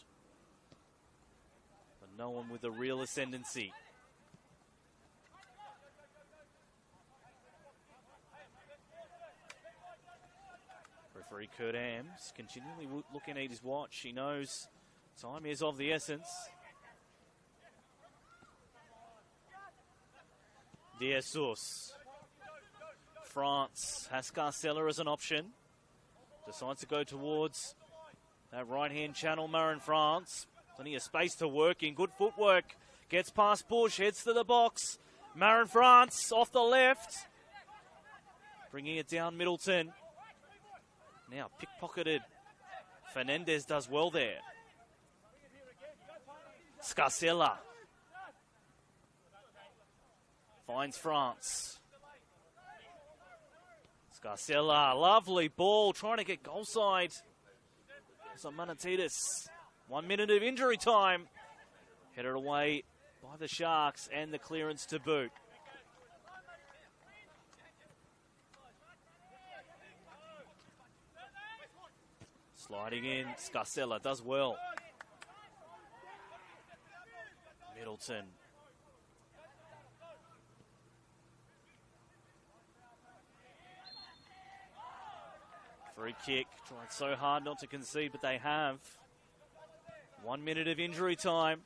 But no one with a real ascendancy. Referee Kurt Ams continually looking at his watch. He knows time is of the essence. De Jesus. France has Scarcella as an option. Decides to go towards that right-hand channel, Marin France. Plenty of space to work in. Good footwork. Gets past Bush, heads to the box. Marin France off the left. Bringing it down Middleton. Now pickpocketed. Fernandez does well there. Scarcella. Finds France. Scarcella, lovely ball, trying to get goal side. So Manatidis, 1 minute of injury time. Headed away by the Sharks and the clearance to boot. Sliding in, Scarcella does well. Middleton. Free kick, tried so hard not to concede, but they have. 1 minute of injury time.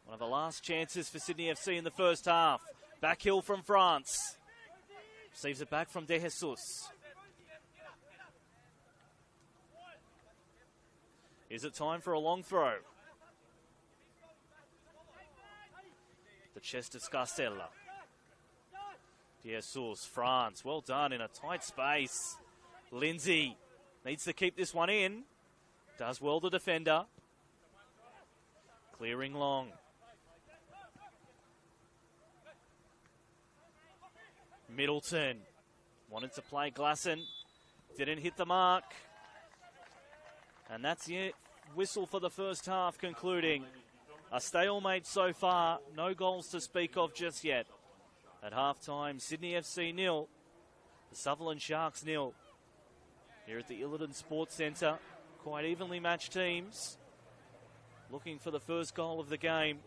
One of the last chances for Sydney FC in the first half. Backhill from France. Receives it back from De Jesus. Is it time for a long throw? The chest of Scarcella. De Jesus, France, well done in a tight space. Lindsay needs to keep this one in. Does well the defender. Clearing long. Middleton wanted to play Glasson. Didn't hit the mark. And that's the whistle for the first half concluding. A stalemate so far. No goals to speak of just yet. At half-time, Sydney FC 0. The Sutherland Sharks 0. Here at the Illiton Sports Centre, quite evenly matched teams. Looking for the first goal of the game.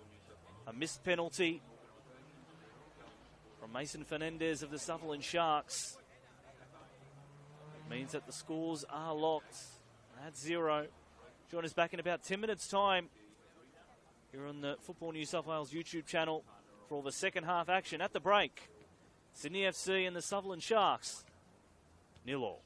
A missed penalty from Mason Fernandez of the Sutherland Sharks. It means that the scores are locked at 0. Join us back in about 10 minutes' time here on the Football New South Wales YouTube channel for all the second half action. At the break, Sydney FC and the Sutherland Sharks, 0-0.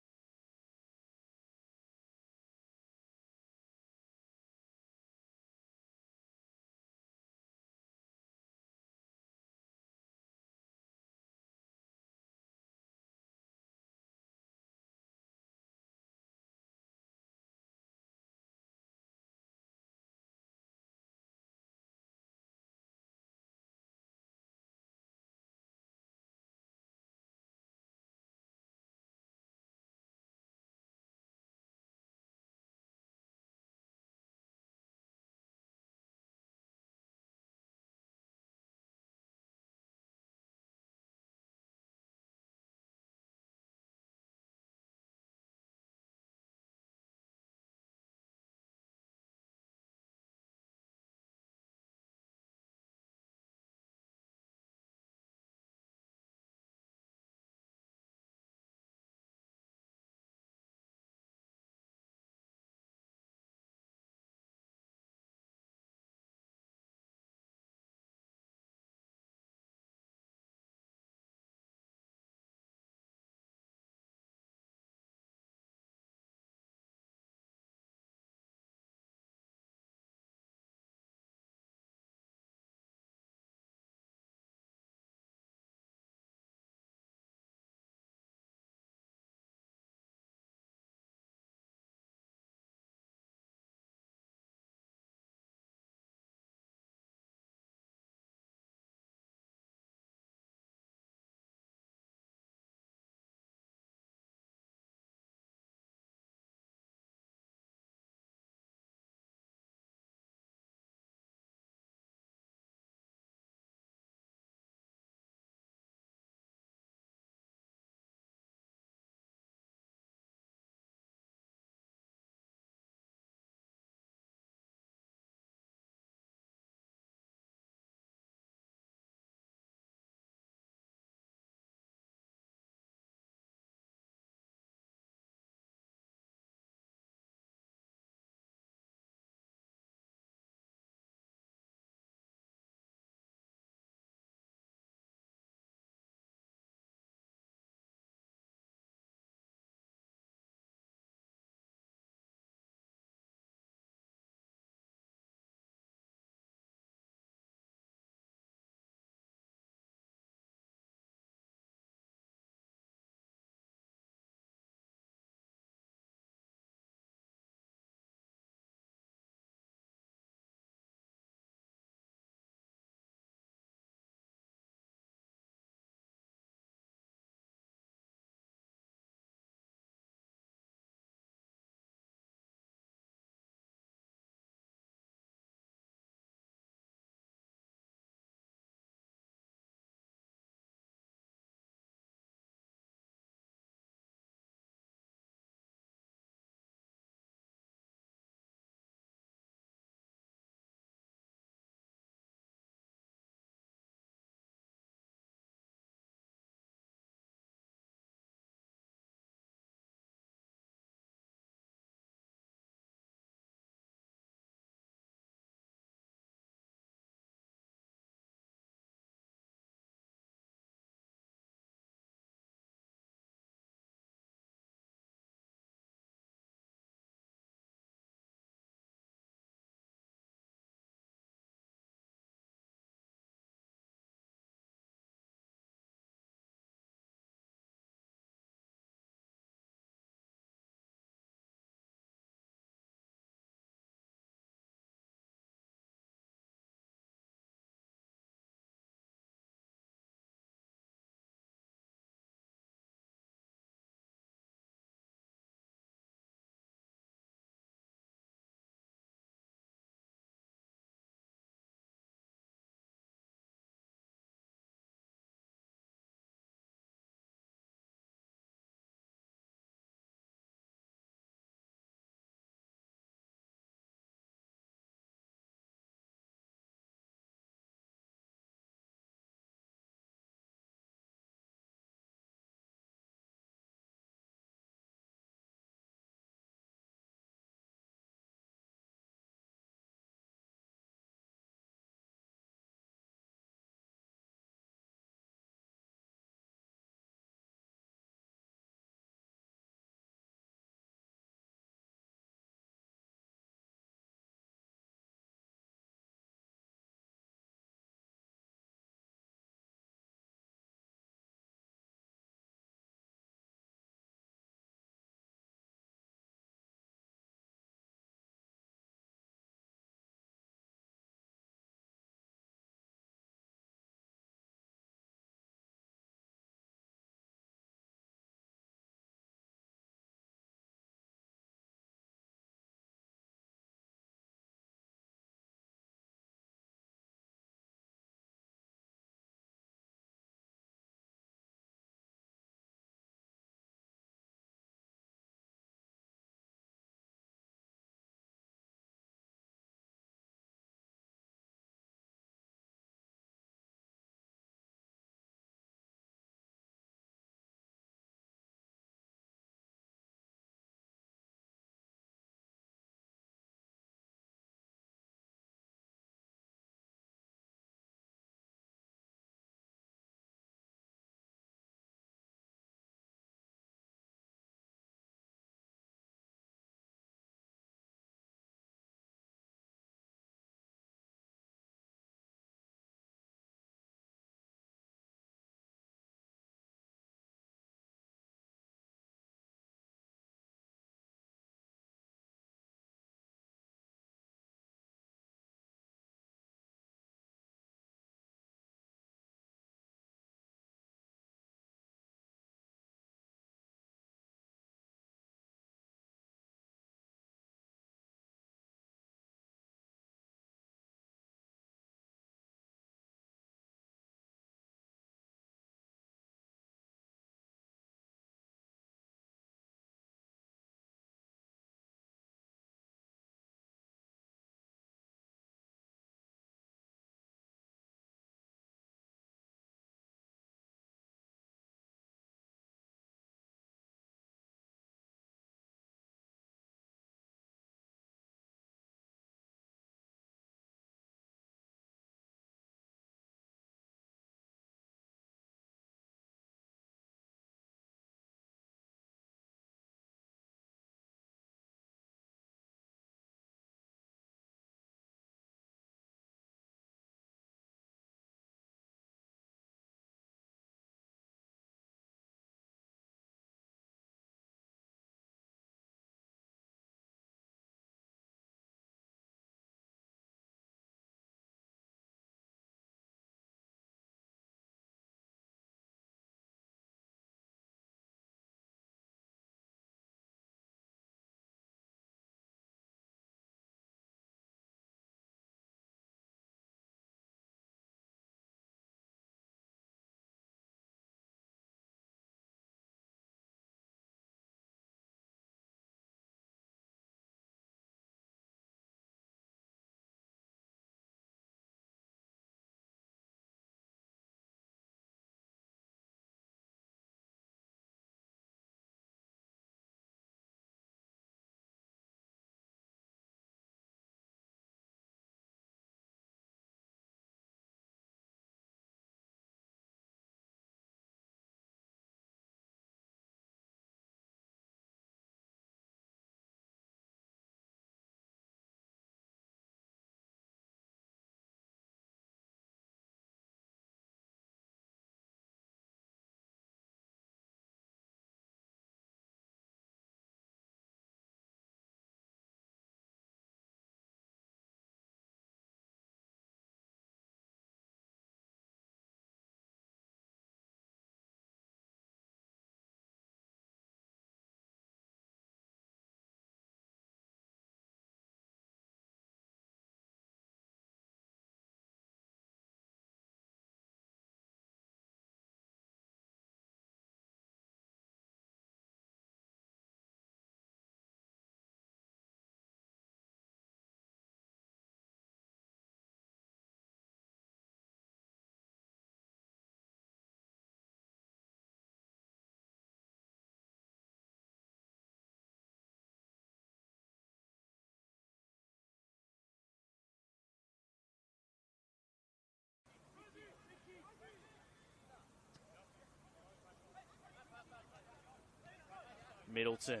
Middleton.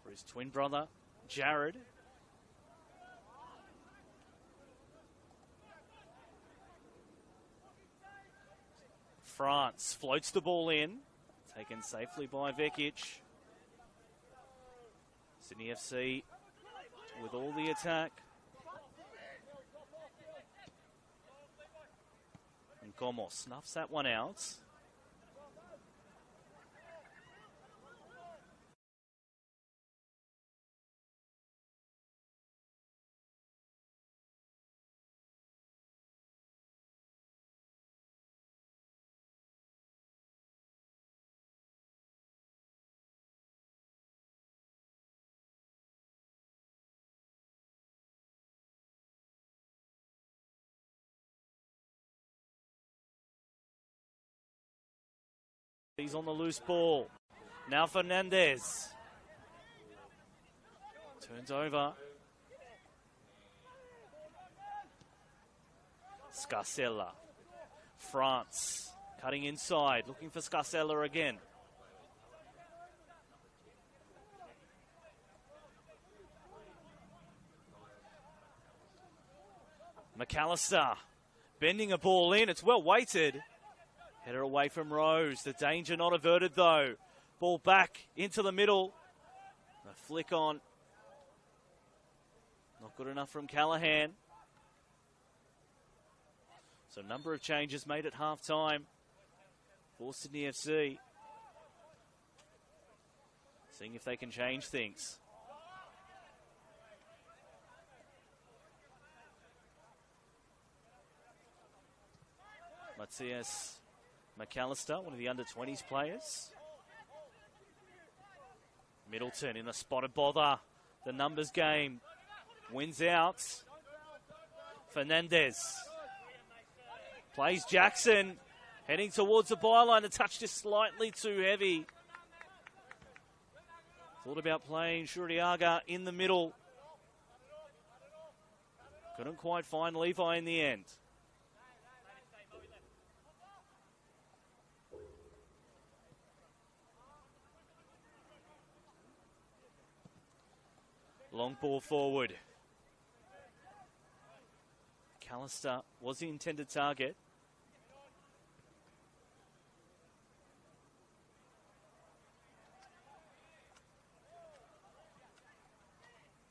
For his twin brother, Jared. France floats the ball in. Taken safely by Vekic. Sydney FC with all the attack. And Gomo snuffs that one out. He's on the loose ball. Now Fernandez. Turns over. Scarcella. France cutting inside, looking for Scarcella again. McAllister bending a ball in. It's well weighted. Header away from Rose. The danger not averted though. Ball back into the middle. A flick on. Not good enough from Callahan. So a number of changes made at half time for Sydney FC. Seeing if they can change things. Matthias McAllister, one of the under-20s players. Middleton in the spotted bother. The numbers game. Wins out. Fernandez. Plays Jackson. Heading towards the byline. The touch just slightly too heavy. Thought about playing Shuriaga in the middle. Couldn't quite find Levi in the end. Long ball forward. McAllister was the intended target.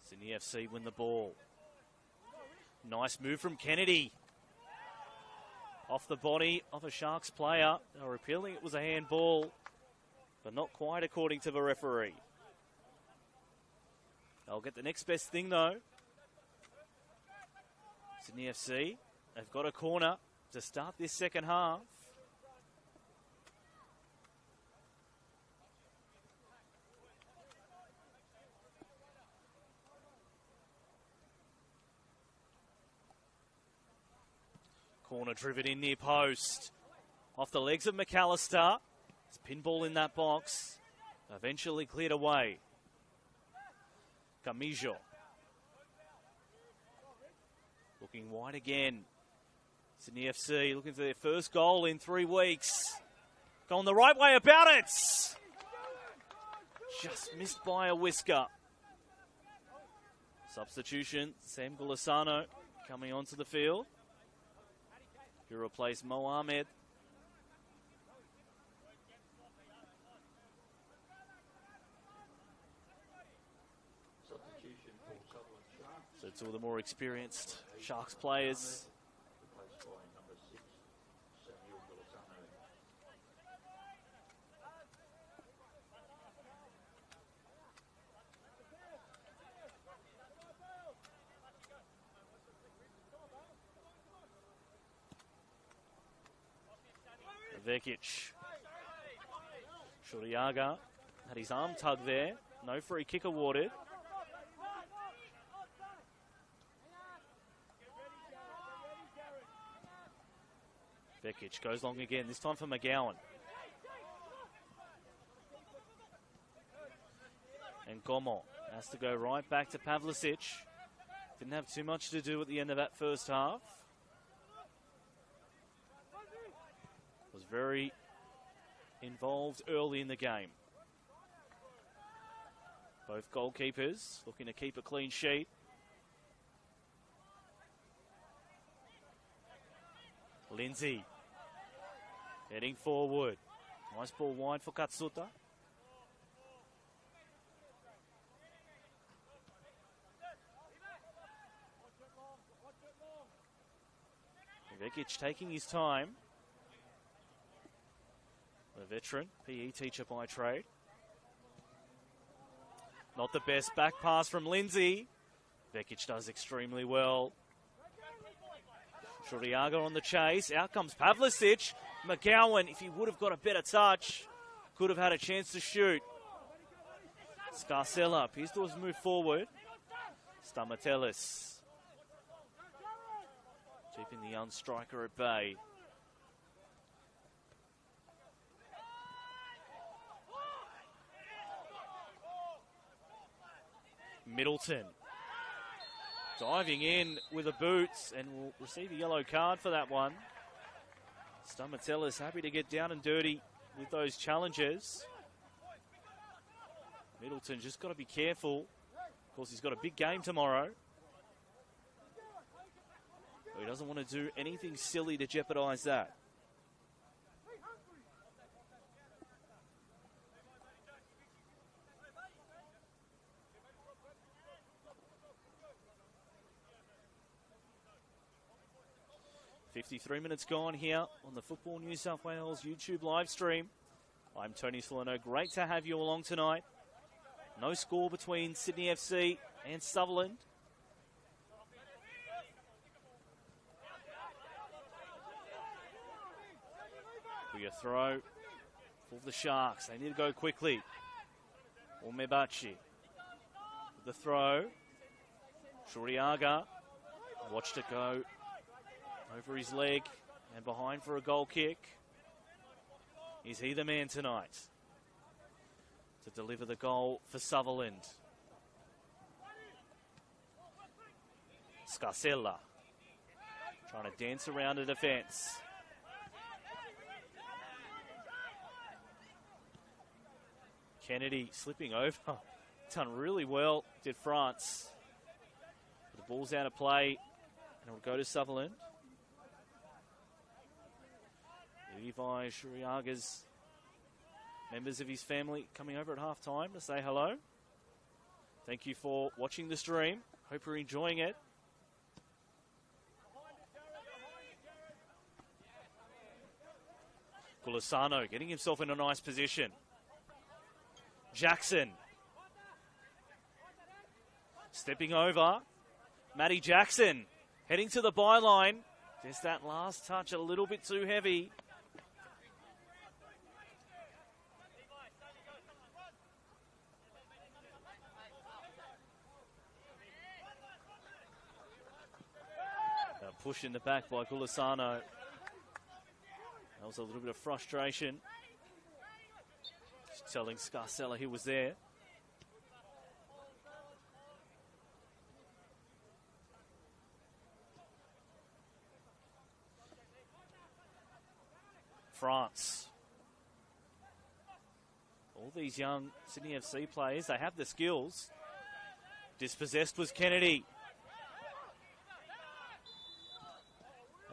Sydney FC win the ball. Nice move from Kennedy. Off the body of a Sharks player. They were appealing it was a handball, but not quite according to the referee. They'll get the next best thing though. Sydney FC, they've got a corner to start this second half. Corner driven in near post. Off the legs of McAllister. It's pinball in that box. Eventually cleared away. Camijo. Looking wide again. Sydney FC looking for their first goal in 3 weeks. Going the right way about it. Just missed by a whisker. Substitution, Sam Gulisano coming onto the field. He replaced Mo Ahmed. So two of the more experienced Sharks players. Vekic. Shuriaga had his arm tugged there. No free kick awarded. Vekic goes long again, this time for McGowan. And Gomo has to go right back to Pavlicic. Didn't have too much to do at the end of that first half. Was very involved early in the game. Both goalkeepers looking to keep a clean sheet. Lindsay heading forward. Nice ball wide for Katsuta. Vekic taking his time. The veteran, PE teacher by trade. Not the best back pass from Lindsay. Vekic does extremely well. Shuriaga on the chase. Out comes Pavlicic. McGowan, if he would have got a better touch, could have had a chance to shoot. Scarcella appears to have moved forward. Stamatelis keeping the young striker at bay. Middleton diving in with the boots and will receive a yellow card for that one. Stamatelis happy to get down and dirty with those challenges. Middleton just got to be careful. Of course, he's got a big game tomorrow. But he doesn't want to do anything silly to jeopardise that. .53 minutes gone here on the Football New South Wales YouTube live stream. I'm Tony Solano. Great to have you along tonight. No score between Sydney FC and Sutherland. Be a throw for the Sharks. They need to go quickly. Omebachi. The throw. Shuriaga watched it go over his leg and behind for a goal kick. Is he the man tonight to deliver the goal for Sutherland? Scarcella trying to dance around the defence. Kennedy slipping over. Done really well, did France. The ball's out of play and it will go to Sutherland. Levi Shuriaga's members of his family coming over at half-time to say hello. Thank you for watching the stream. Hope you're enjoying it. Gulisano getting himself in a nice position. Jackson stepping over. Matty Jackson heading to the byline. Just that last touch a little bit too heavy. Push in the back by Gulisano. That was a little bit of frustration. Just telling Scarcella he was there. France. All these young Sydney FC players, they have the skills. Dispossessed was Kennedy.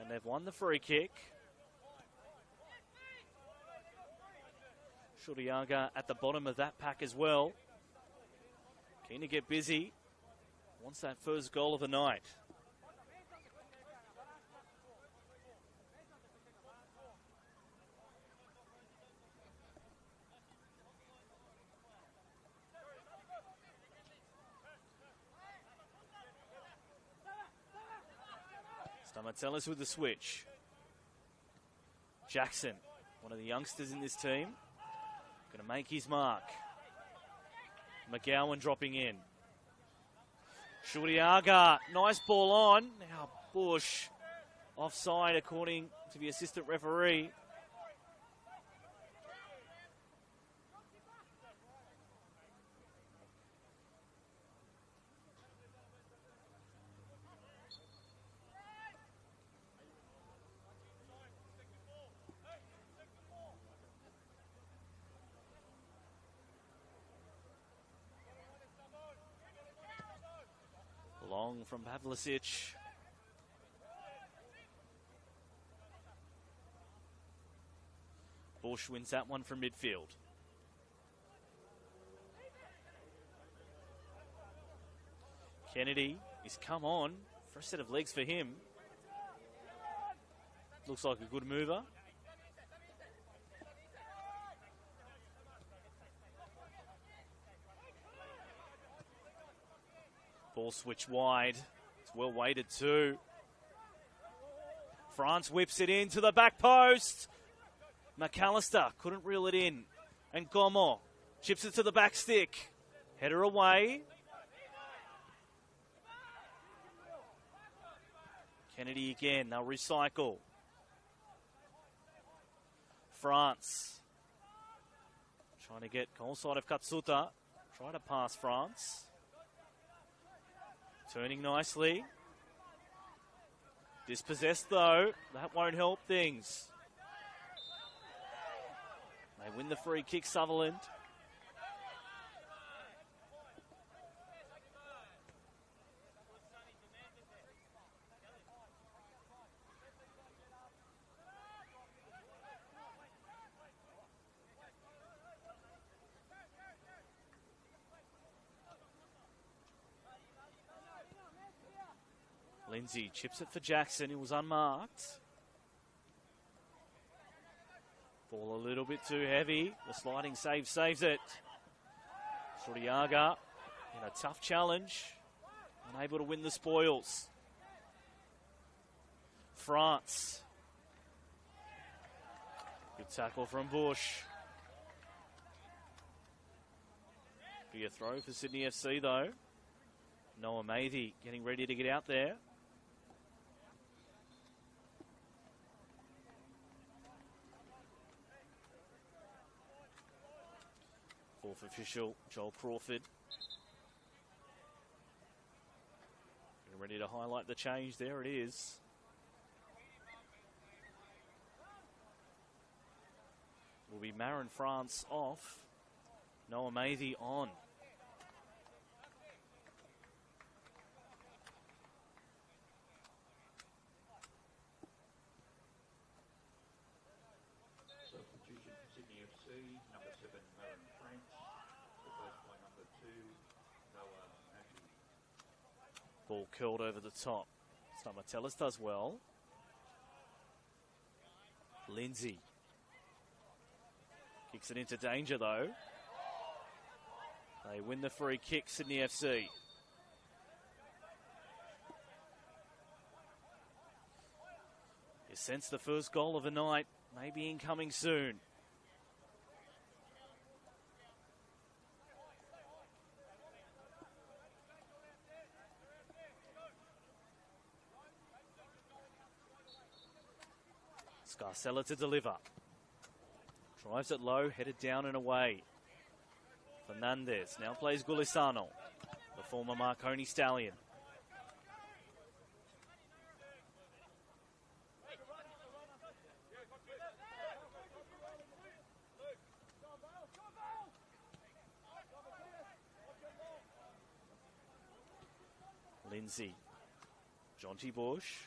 And they've won the free kick. Shuriaga at the bottom of that pack as well. Keen to get busy. Wants that first goal of the night. Stamatelis with the switch. Jackson, one of the youngsters in this team, going to make his mark. McGowan dropping in. Shuriaga, nice ball on. Now Bush offside according to the assistant referee. Long from Pavlicic. Bush wins that one from midfield. Kennedy is come on. Fresh set of legs for him. Looks like a good mover. Ball switch wide. It's well weighted too. France whips it into the back post. McAllister couldn't reel it in. And Gomo chips it to the back stick. Header away. Kennedy again. They'll recycle. France trying to get goal side of Katsuta. Try to pass France. Turning nicely. Dispossessed though. That won't help things. They win the free kick, Sutherland. Lindsay chips it for Jackson, who was unmarked. Ball a little bit too heavy. The sliding save saves it. Suriaga in a tough challenge. Unable to win the spoils. France. Good tackle from Bush. Be a throw for Sydney FC though. Noah Mathy getting ready to get out there. Fourth official, Joel Crawford. Getting ready to highlight the change. There it is. Will be Marin France off. Noah Mathy on. Substitution for Sydney FC, number 7, Marin France, replaced by number 2, Noah Matthew. Ball curled over the top. Stamatellis does well. Lindsay. Kicks it into danger though. They win the free kick, Sydney FC. You sense the first goal of the night, maybe incoming soon. Scarcella to deliver. Drives it low, headed down and away. Fernandez now plays Gulisano, the former Marconi stallion. Lindsay, Jonty Bush.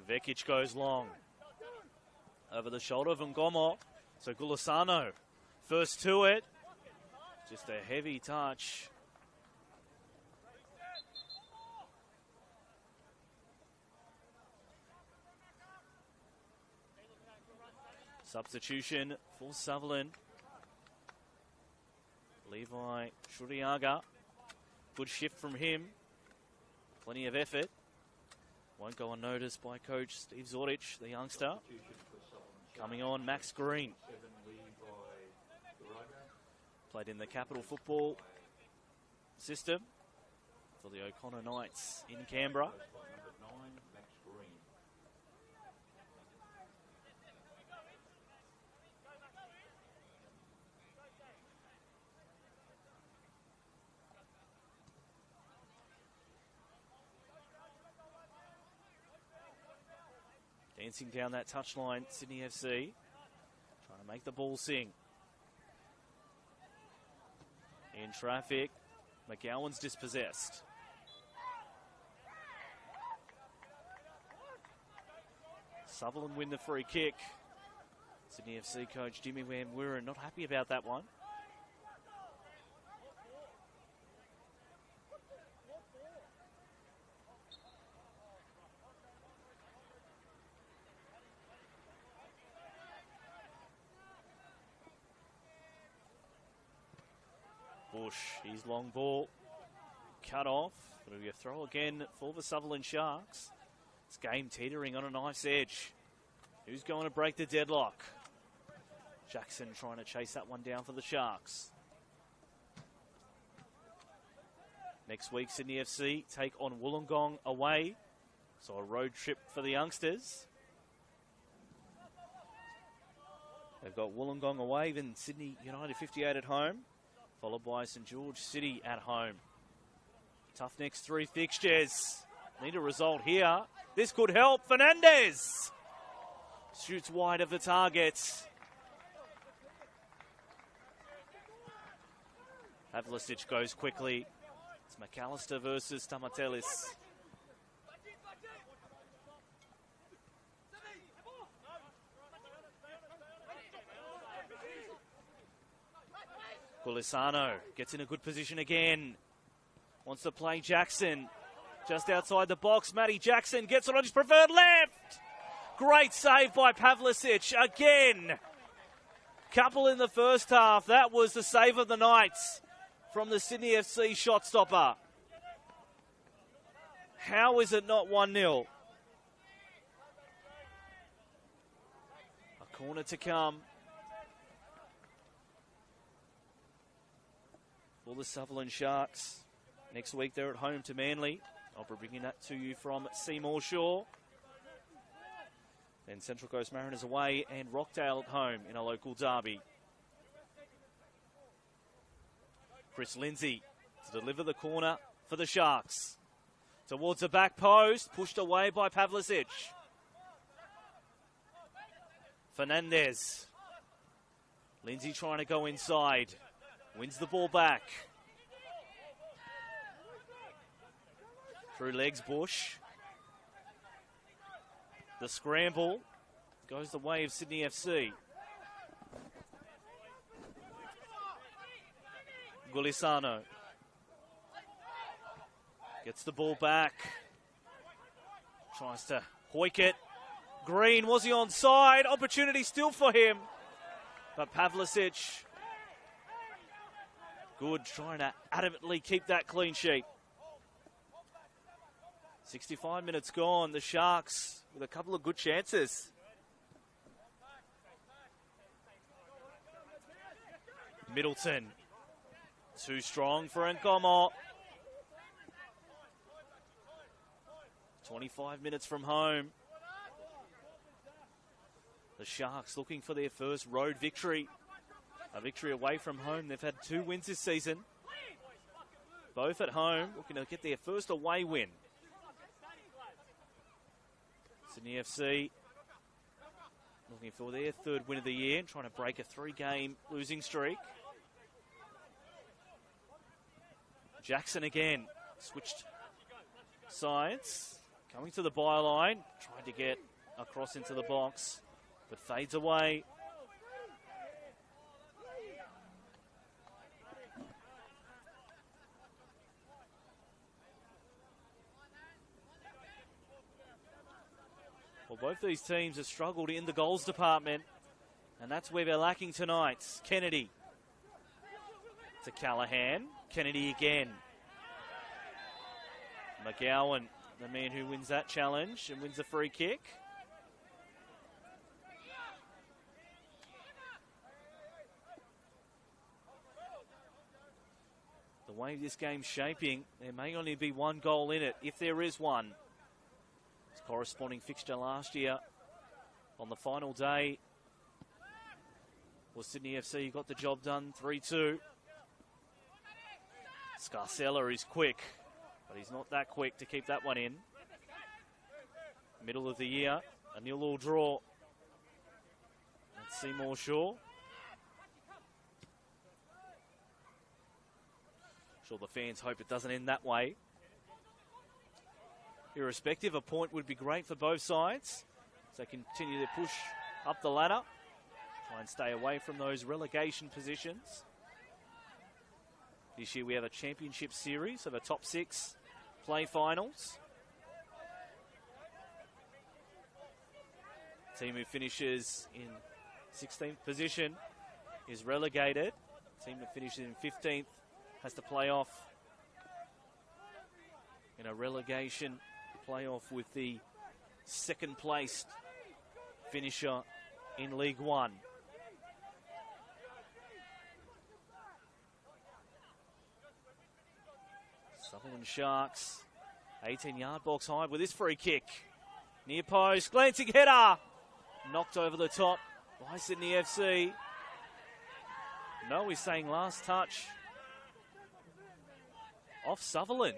Vekic goes long. Over the shoulder of Ngomo. So Gulisano first to it. Just a heavy touch. Substitution for Sutherland. Levi Shuriaga. Good shift from him. Plenty of effort. Won't go unnoticed by coach Steve Zordich, the youngster. Coming on, Max Green. Played in the Capital Football system for the O'Connor Knights in Canberra. Dancing down that touchline, Sydney FC. Trying to make the ball sing. In traffic, McGowan's dispossessed. Sutherland win the free kick. Sydney FC coach Jimmy Van Wuren not happy about that one. Bush, his long ball cut off. It'll be a throw again for the Sutherland Sharks. This game teetering on a knife's edge. Who's going to break the deadlock? Jackson trying to chase that one down for the Sharks. Next week, Sydney FC take on Wollongong away. So a road trip for the youngsters. They've got Wollongong away, then Sydney United 58 at home, followed by St George City at home. Tough next three fixtures. Need a result here. This could help. Fernandez shoots wide of the target. Pavlicic goes quickly. It's McAllister versus Tamatelis. Gulisano gets in a good position again. Wants to play Jackson. Just outside the box, Matty Jackson gets it on his preferred left. Great save by Pavlicic again. Couple in the first half. That was the save of the night from the Sydney FC shot stopper. How is it not 1-0? A corner to come for the Sutherland Sharks. Next week they're at home to Manly. I'll be bringing that to you from Seymour Shore. Then Central Coast Mariners away and Rockdale at home in a local derby. Chris Lindsay to deliver the corner for the Sharks. Towards the back post, pushed away by Pavlicic. Fernandez. Lindsay trying to go inside. Wins the ball back. Through legs, Bush. The scramble goes the way of Sydney FC. Gulisano gets the ball back. Tries to hoik it. Green, was he onside? Opportunity still for him. But Pavlicic, good, trying to adamantly keep that clean sheet. 65 minutes gone. The Sharks with a couple of good chances. Middleton. Too strong for Nkomo. 25 minutes from home. The Sharks looking for their first road victory. A victory away from home. They've had 2 wins this season. Both at home, looking to get their first away win. Sydney FC looking for their 3rd win of the year, trying to break a 3-game losing streak. Jackson again, switched sides, coming to the byline, trying to get across into the box, but fades away. Well, both these teams have struggled in the goals department, and that's where they're lacking tonight. Kennedy to Callahan. Kennedy again. McGowan, the man who wins that challenge and wins the free kick. The way this game's shaping, there may only be 1 goal in it, if there is one. It's a corresponding fixture last year on the final day. Well, Sydney FC got the job done, 3-2. Scarcella is quick, but he's not that quick to keep that one in. Middle of the year, a 0-0 draw at Seymour Shore. Sure, the fans hope it doesn't end that way. Irrespective, a point would be great for both sides as they continue to push up the ladder. Try and stay away from those relegation positions. This year we have a championship series of a top 6 play finals. Team who finishes in 16th position is relegated. Team that finishes in 15th has to play off in a relegation playoff with the second placed finisher in League One. Sutherland Sharks, 18-yard box high with this free kick. Near post, glancing header. Knocked over the top by Sydney FC. No, he's saying last touch off Sutherland.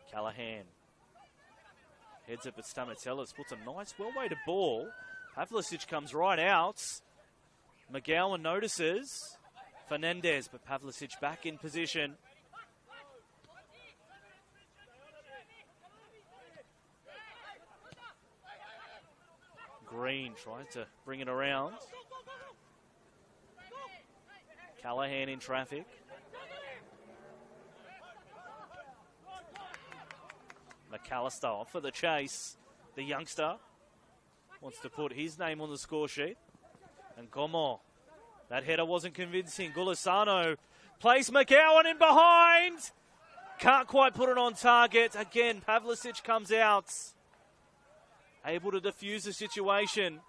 Callahan heads up at Stamatellis, puts a nice, well-weighted ball. Pavlicic comes right out. McGowan notices Fernandez, but Pavlicic back in position. Green tries to bring it around. Callahan in traffic. McAllister off for the chase. The youngster wants to put his name on the score sheet. And Gomo, that header wasn't convincing. Gulisano plays McGowan in behind. Can't quite put it on target. Again, Pavlicic comes out. Able to defuse the situation.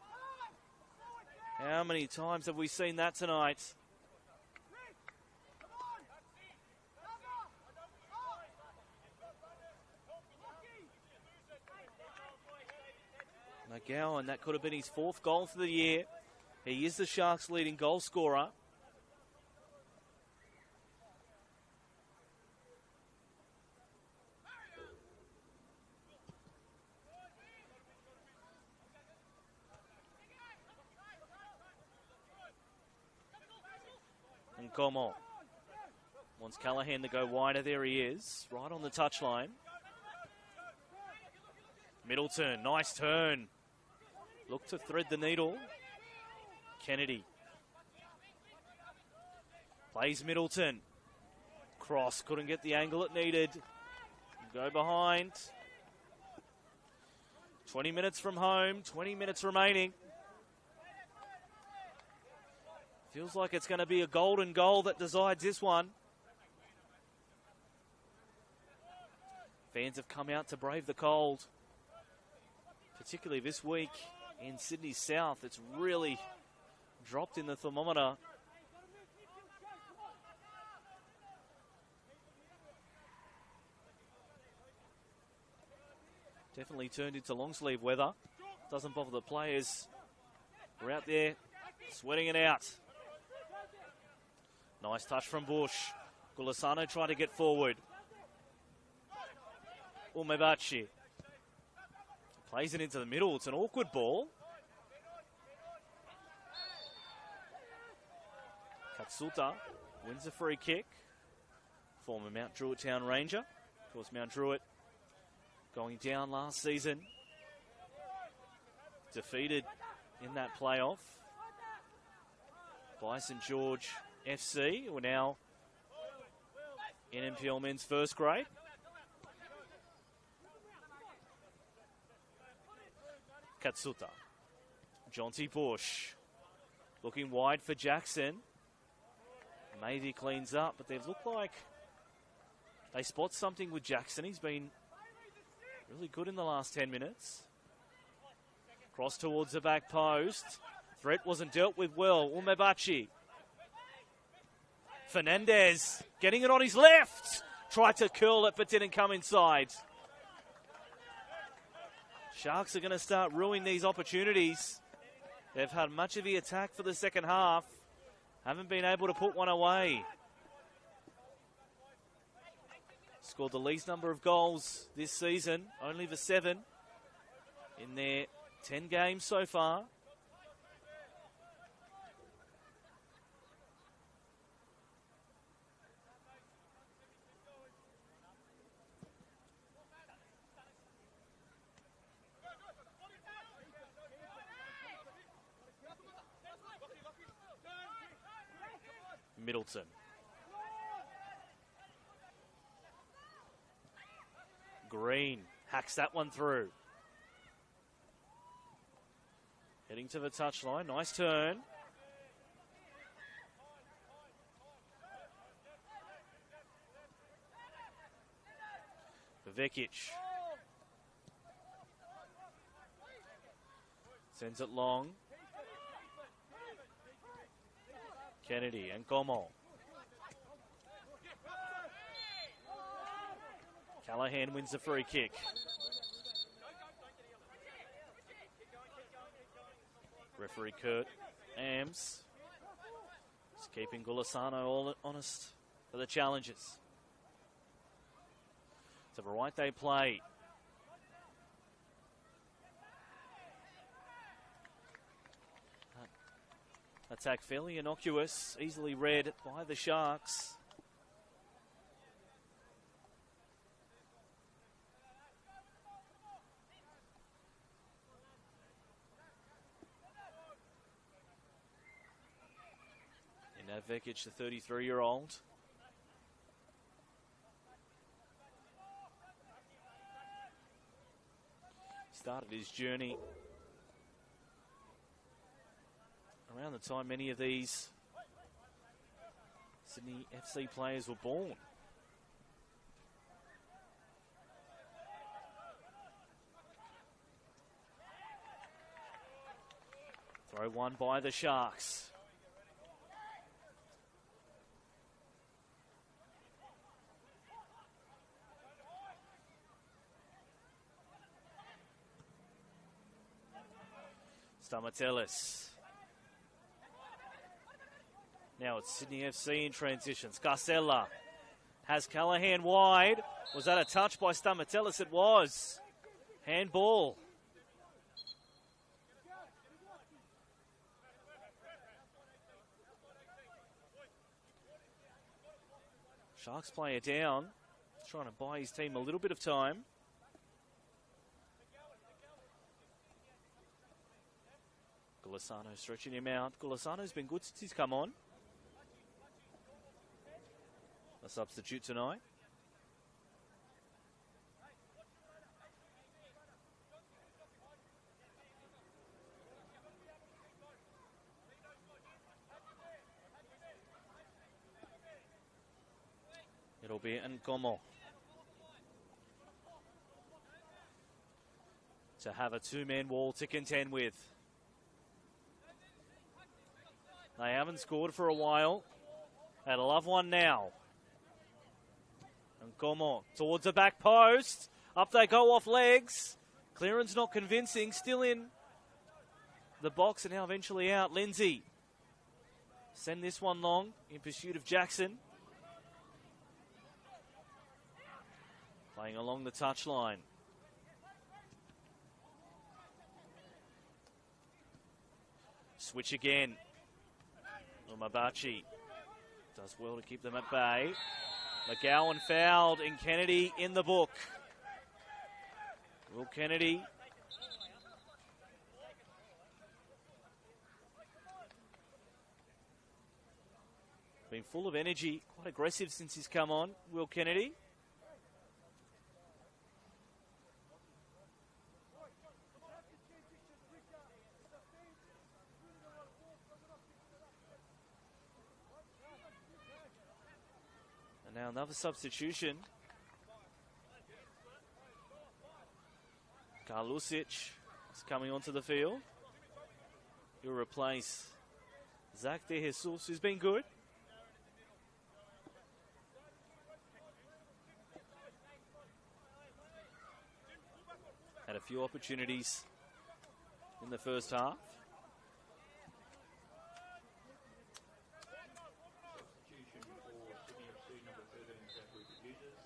How many times have we seen that tonight? McGowan, that could have been his 4th goal for the year. He is the Sharks' leading goal scorer. And Como wants Callahan to go wider. There he is, right on the touchline. Middleton, nice turn. Look to thread the needle. Kennedy plays Middleton. Cross, couldn't get the angle it needed. Go behind. 20 minutes from home, 20 minutes remaining. Feels like it's going to be a golden goal that decides this one. Fans have come out to brave the cold. Particularly this week in Sydney South, it's really dropped in the thermometer. Definitely turned into long sleeve weather. Doesn't bother the players. We're out there sweating it out. Nice touch from Bush. Gulisano trying to get forward. Umebachi plays it into the middle. It's an awkward ball. Katsuta wins a free kick. Former Mount Druitt Town Ranger. Of course, Mount Druitt going down last season. Defeated in that playoff by St George FC, who are now in NPL men's first grade. Katsuta. Jonty Bush looking wide for Jackson. Maybe cleans up, but they've looked like they spot something with Jackson. He's been really good in the last 10 minutes. Cross towards the back post. Threat wasn't dealt with well. Umebachi. Fernandez getting it on his left. Tried to curl it, but didn't come inside. Sharks are going to start ruining these opportunities. They've had much of the attack for the second half. Haven't been able to put one away. Scored the least number of goals this season, only the 7 in their 10 games so far. Middleton. Green hacks that one through. Heading to the touchline. Nice turn. Vekic. Sends it long. Kennedy and Gomo. Callahan wins the free kick. Referee Kurt Ams is keeping Gulisano all honest for the challenges. It's a right day play. Attack fairly innocuous, easily read by the Sharks. And now Vekic, the 33-year-old. Started his journey around the time many of these Sydney FC players were born. Throw one by the Sharks. Stamatelis. Now it's Sydney FC in transition. Scarcella has Callahan wide. Was that a touch by Stamatelis? It was. Handball. Sharks player down. Trying to buy his team a little bit of time. Gulisano stretching him out. Gulisano's been good since he's come on. A substitute tonight. It'll be Nkomo to have a two-man wall to contend with. They haven't scored for a while. They'd love one now. Nkomo towards the back post. Up they go off legs. Clearance not convincing. Still in the box and now eventually out. Lindsay. Send this one long in pursuit of Jackson. Playing along the touchline. Switch again. Umabachi does well to keep them at bay. McGowan fouled and Kennedy in the book. Will Kennedy been full of energy, quite aggressive since he's come on. Will Kennedy. Now another substitution. Karlusic is coming onto the field. He'll replace Zach De Jesus, who's been good. Had a few opportunities in the first half. Substitution for Sydney FC number 13, Zachary Peters,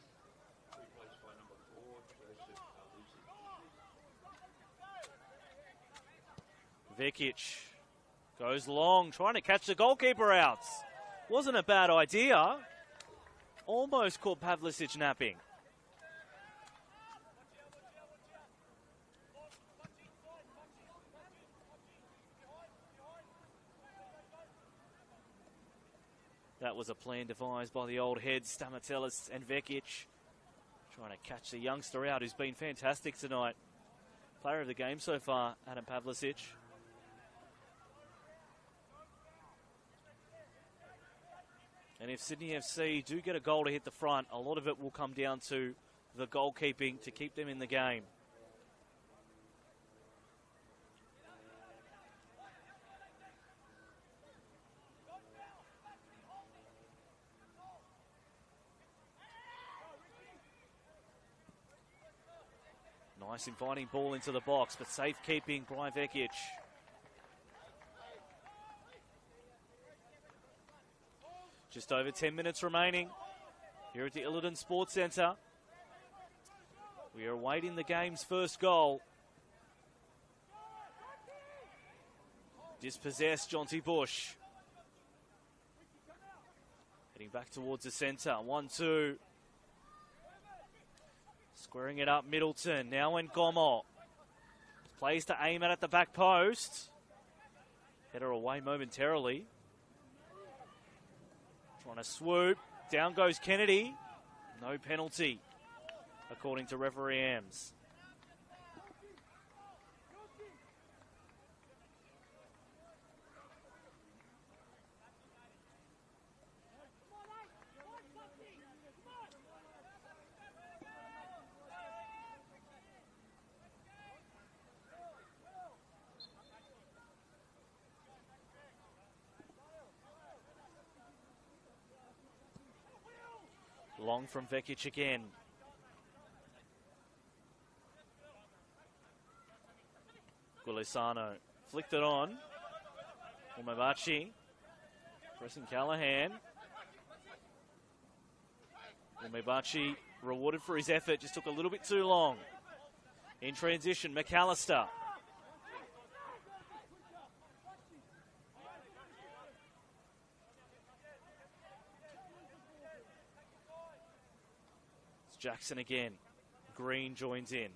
replaced by number 4, Joseph Alusi. Vekic goes long, trying to catch the goalkeeper out. Wasn't a bad idea. Almost caught Pavlicic napping. That was a plan devised by the old heads, Stamatelis and Vekic. Trying to catch the youngster out who's been fantastic tonight. Player of the game so far, Adam Pavlicic. And if Sydney FC do get a goal to hit the front, a lot of it will come down to the goalkeeping to keep them in the game. Nice inviting ball into the box, but safekeeping by Vekic. Just over 10 minutes remaining here at the Illidan Sports Centre. We are awaiting the game's first goal. Dispossessed Jonty Bush. Heading back towards the centre. 1-2. Squaring it up, Middleton. Now Ngomo. Plays to aim at the back post. Header away momentarily. Trying to swoop. Down goes Kennedy. No penalty, according to referee Ams. Long from Vekic again. Gulisano flicked it on. Umebachi pressing Callahan. Umebachi rewarded for his effort, just took a little bit too long. In transition, McAllister. Jackson again. Green joins in.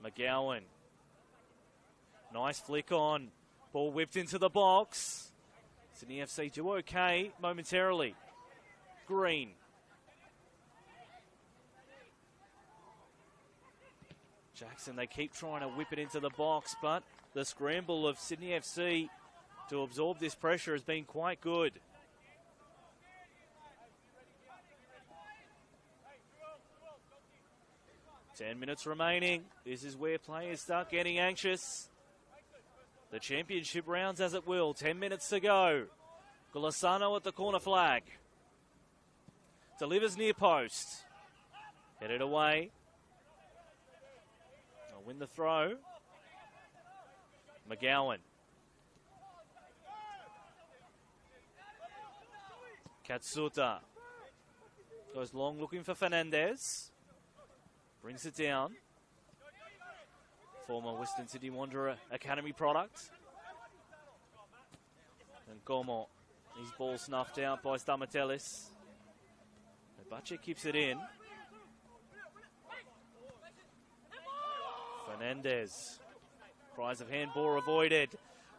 McGowan. Nice flick on. Ball whipped into the box. Sydney FC do okay momentarily. Green. Jackson, they keep trying to whip it into the box, but the scramble of Sydney FC to absorb this pressure has been quite good. 10 minutes remaining. This is where players start getting anxious. The championship rounds as it will. 10 minutes to go. Gulisano at the corner flag. Delivers near post. Headed away. They'll win the throw. McGowan. Katsuta. Goes long looking for Fernandez. Brings it down. Former Western Sydney Wanderer Academy product. And Gomo. His ball snuffed out by Stamatelis. Bache keeps it in. Fernandez. Cries of handball avoided.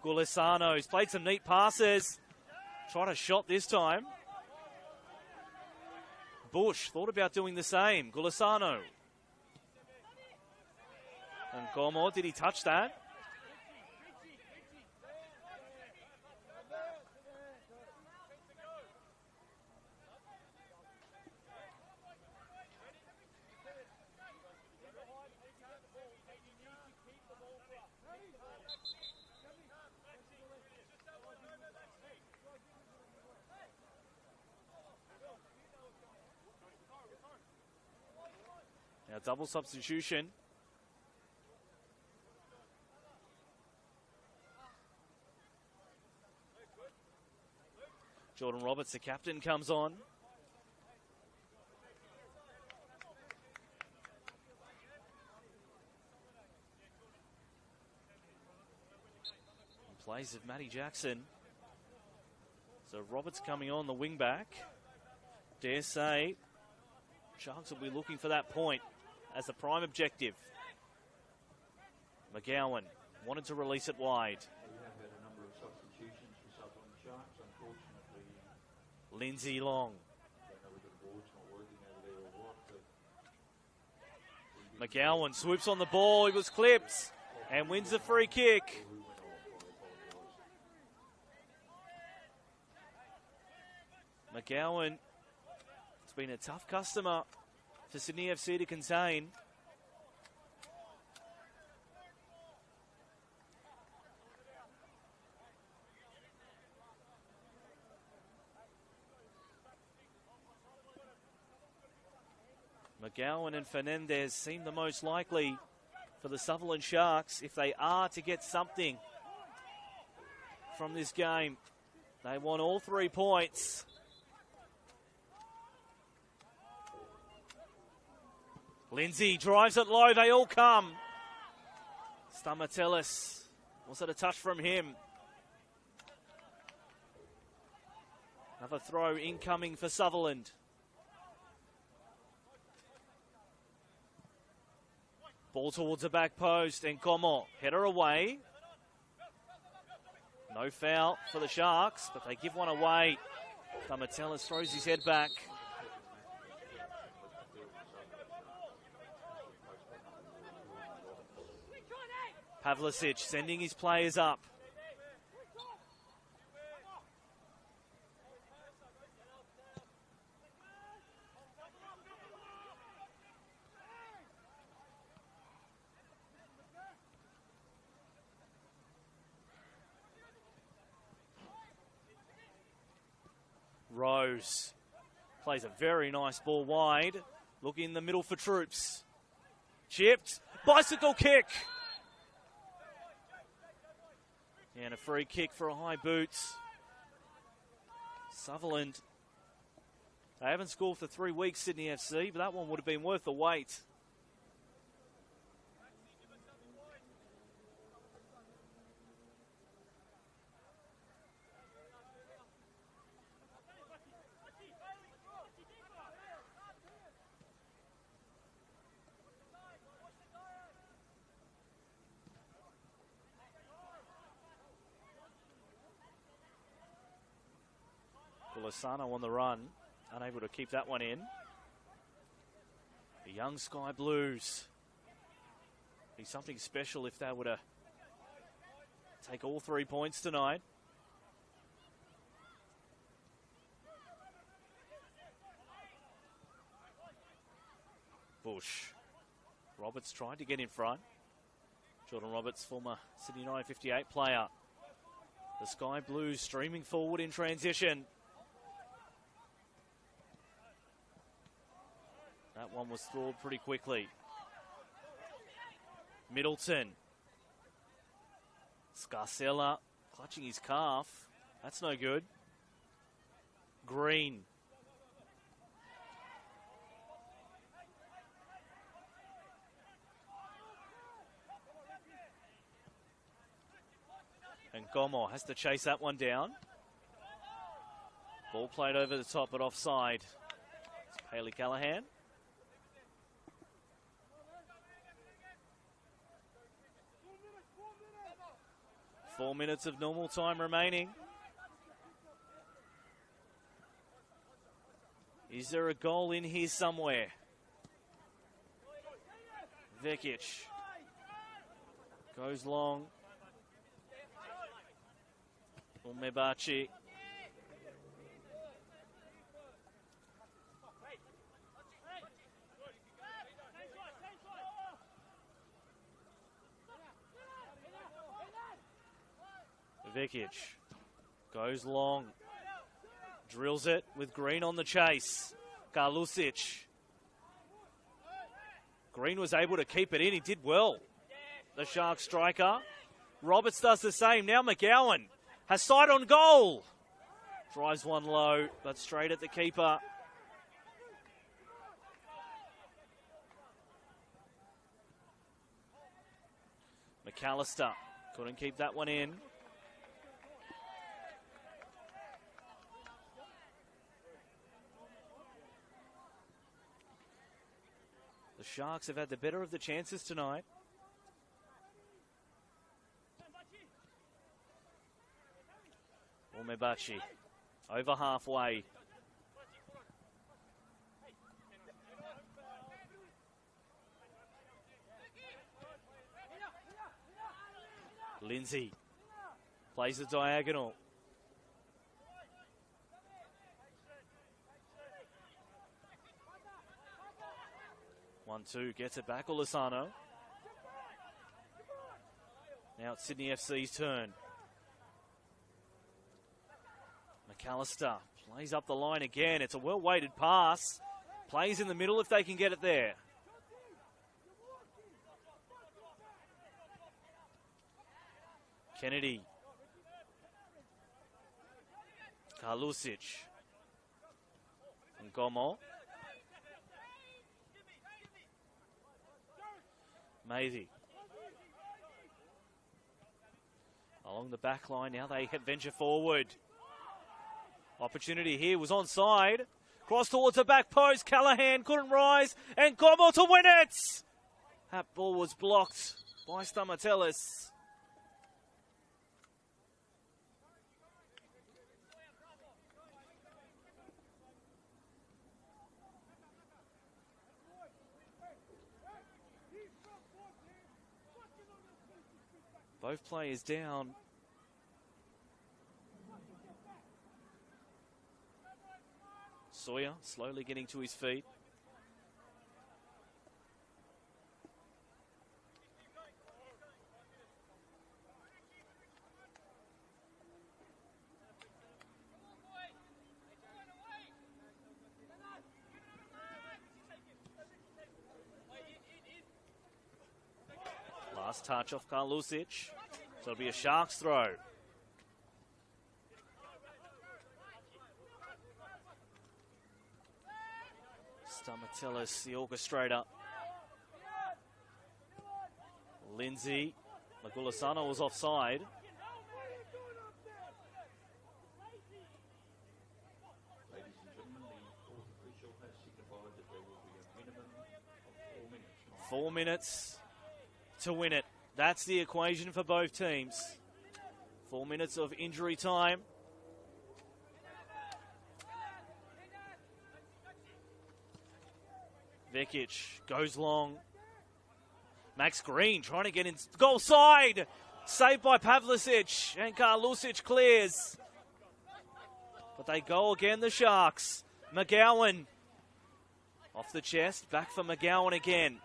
Gulisano's played some neat passes. Tried a shot this time. Bush thought about doing the same. Gulisano. And Gomo, did he touch that? Now double substitution. Jordan Roberts, the captain, comes on. In place of Matty Jackson. So Roberts coming on the wing back. Dare say Sharks will be looking for that point as the prime objective. McGowan wanted to release it wide. We have had a number of substitutions for Sutherland Sharks, unfortunately. Lindsay Long. I don't know whether the board's not working over there or what, but McGowan swoops on the ball. He was clipped and wins the free kick. who went off, I apologise. McGowan, it's been a tough customer for Sydney FC to contain. McGowan and Fernandez seem the most likely for the Sutherland Sharks if they are to get something from this game. They want all 3 points. Lindsay drives it low, they all come. Stamatelis, was it a touch from him? Another throw incoming for Sutherland. Ball towards the back post, and Como, header away. No foul for the Sharks, but they give one away. Stamatelis throws his head back. Pavlicic sending his players up. Rose plays a very nice ball wide. Look in the middle for Troops. Chipped. Bicycle kick. And a free kick for a high boots. Sutherland. They haven't scored for 3 weeks, Sydney FC, but that one would have been worth the wait. Lozano on the run, unable to keep that one in. The young Sky Blues. Be something special if they were to take all 3 points tonight. Bush. Roberts tried to get in front. Jordan Roberts, former Sydney 958 player. The Sky Blues streaming forward in transition. That one was thawed pretty quickly. Middleton. Scarcella clutching his calf. That's no good. Green. And Gomo has to chase that one down. Ball played over the top but offside. It's Paley Callahan. 4 minutes of normal time remaining. Is there a goal in here somewhere? Vekic goes long. Umebachi. Vekic goes long, drills it with Green on the chase. Karlusic. Green was able to keep it in. He did well. The Sharks striker. Roberts does the same. Now McGowan has sight on goal. Drives one low, but straight at the keeper. McAllister couldn't keep that one in. The Sharks have had the better of the chances tonight. Umebachi over halfway. Lindsay plays the diagonal. One, two, gets it back, Olisano. Now it's Sydney FC's turn. McAllister plays up the line again. It's a well-weighted pass. Plays in the middle if they can get it there. Kennedy. Karlusic. Ngomo. Maisie. Along the back line, now they venture forward. Opportunity here was onside. Cross towards the back post. Callahan couldn't rise. And Ngomo to win it! That ball was blocked by Stamatelis. Both players down. Sawyer slowly getting to his feet. Last touch off Karlusic. So it'll be a Sharks throw. Stamatelis, the orchestrator. Lindsay. Magulasano was offside. Ladies and gentlemen, the fourth official has signified that there will be a minimum of 4 minutes. 4 minutes to win it. That's the equation for both teams. 4 minutes of injury time. Vekic goes long. Max Green trying to get in. Goal side! Saved by Pavlicic. And Karlusic clears. But they go again, the Sharks. McGowan. Off the chest. Back for McGowan again.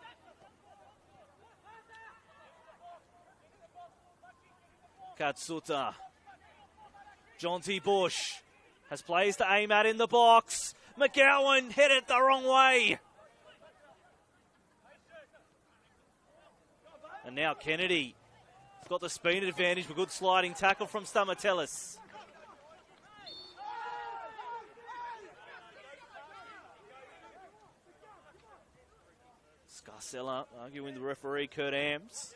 Katsuta. Jonty Bush has plays to aim at in the box. McGowan hit it the wrong way. And now Kennedy has got the speed advantage, but good sliding tackle from Stamatelis. Scarcella arguing the referee, Kurt Amps.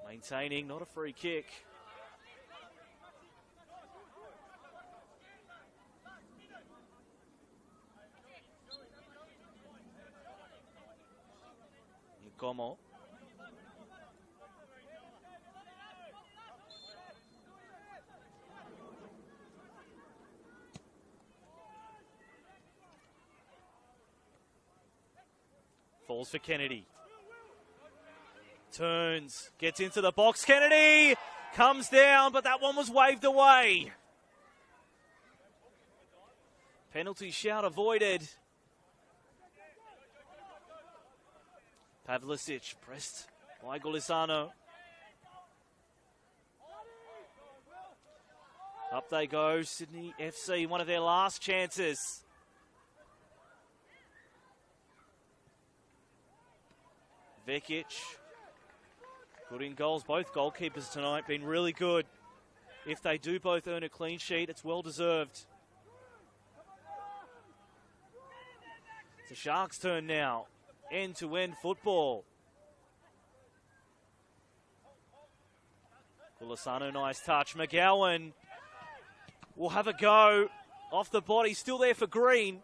Maintaining, not a free kick. Ngomo. Falls for Kennedy. Turns, gets into the box. Kennedy comes down, but that one was waved away. Penalty shout avoided. Pavlicic pressed by Golisano. Up they go, Sydney FC, one of their last chances. Vekic. Good in goals. Both goalkeepers tonight been really good. If they do both earn a clean sheet, it's well deserved. It's the Sharks' turn now. End-to-end football. Gulasano, nice touch. McGowan will have a go. Off the body, still there for Green.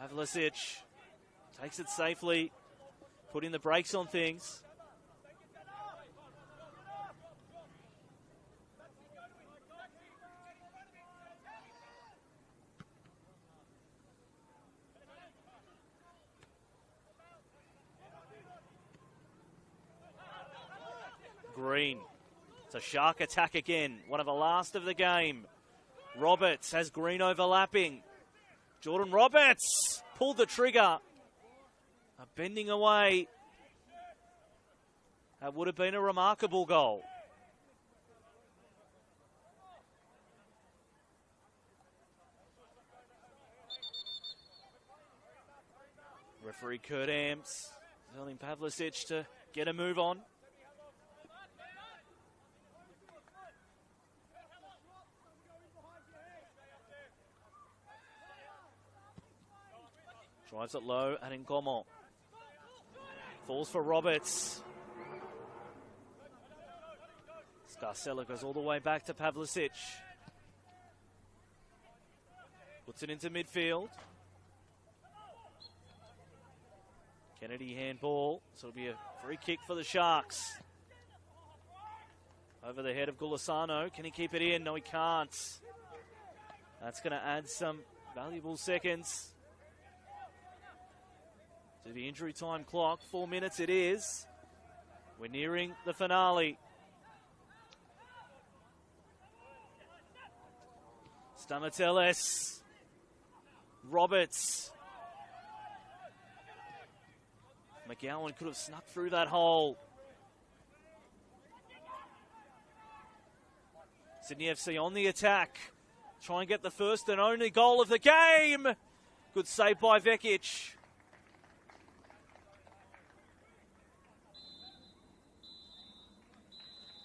Pavlicic takes it safely, putting the brakes on things. Green. It's a Shark attack again. One of the last of the game. Roberts has Green overlapping. Jordan Roberts pulled the trigger. Bending away. That would have been a remarkable goal. Referee Kurt Amps telling Pavlicic to get a move on. Drives it low and Ngomo. Falls for Roberts. Scarcella goes all the way back to Pavlicic. Puts it into midfield. Kennedy handball. So it'll be a free kick for the Sharks. Over the head of Gulasano. Can he keep it in? No, he can't. That's going to add some valuable seconds to the injury time clock. 4 minutes it is. We're nearing the finale. Stamateles. Roberts. McGowan could have snuck through that hole. Sydney FC on the attack. Try and get the first and only goal of the game. Good save by Vekic.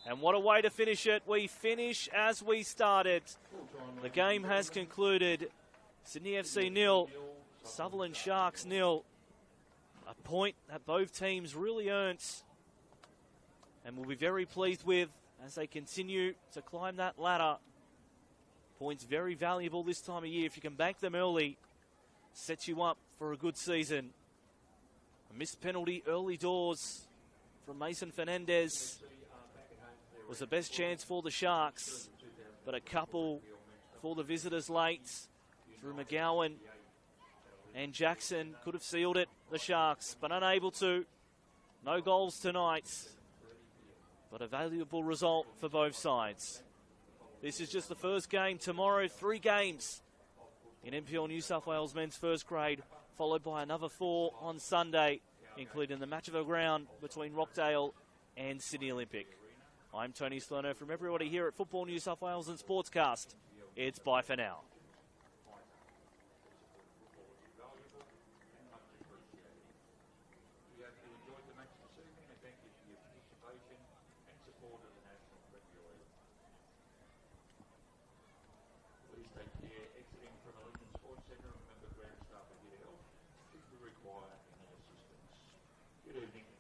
And what a way to finish it. We finish as we started. The game has concluded. Sydney FC 0, Sutherland Sharks 0. A point that both teams really earned and will be very pleased with as they continue to climb that ladder. Points very valuable this time of year. If you can bank them early, sets you up for a good season. A missed penalty early doors from Mason Fernandez was the best chance for the Sharks, but a couple for the visitors late through McGowan and Jackson could have sealed it, the Sharks, but unable to. No goals tonight, but a valuable result for both sides. This is just the first game. Tomorrow, 3 games in NPL New South Wales men's first grade, followed by another 4 on Sunday, including the match of the round between Rockdale and Sydney Olympic. I'm Tony Slerno from everybody here at Football New South Wales and Sportscast. It's bye for now. Please take care. Exiting from Ellington Sports Centre, remember ground staff are here to help. Should you require any assistance. Good evening.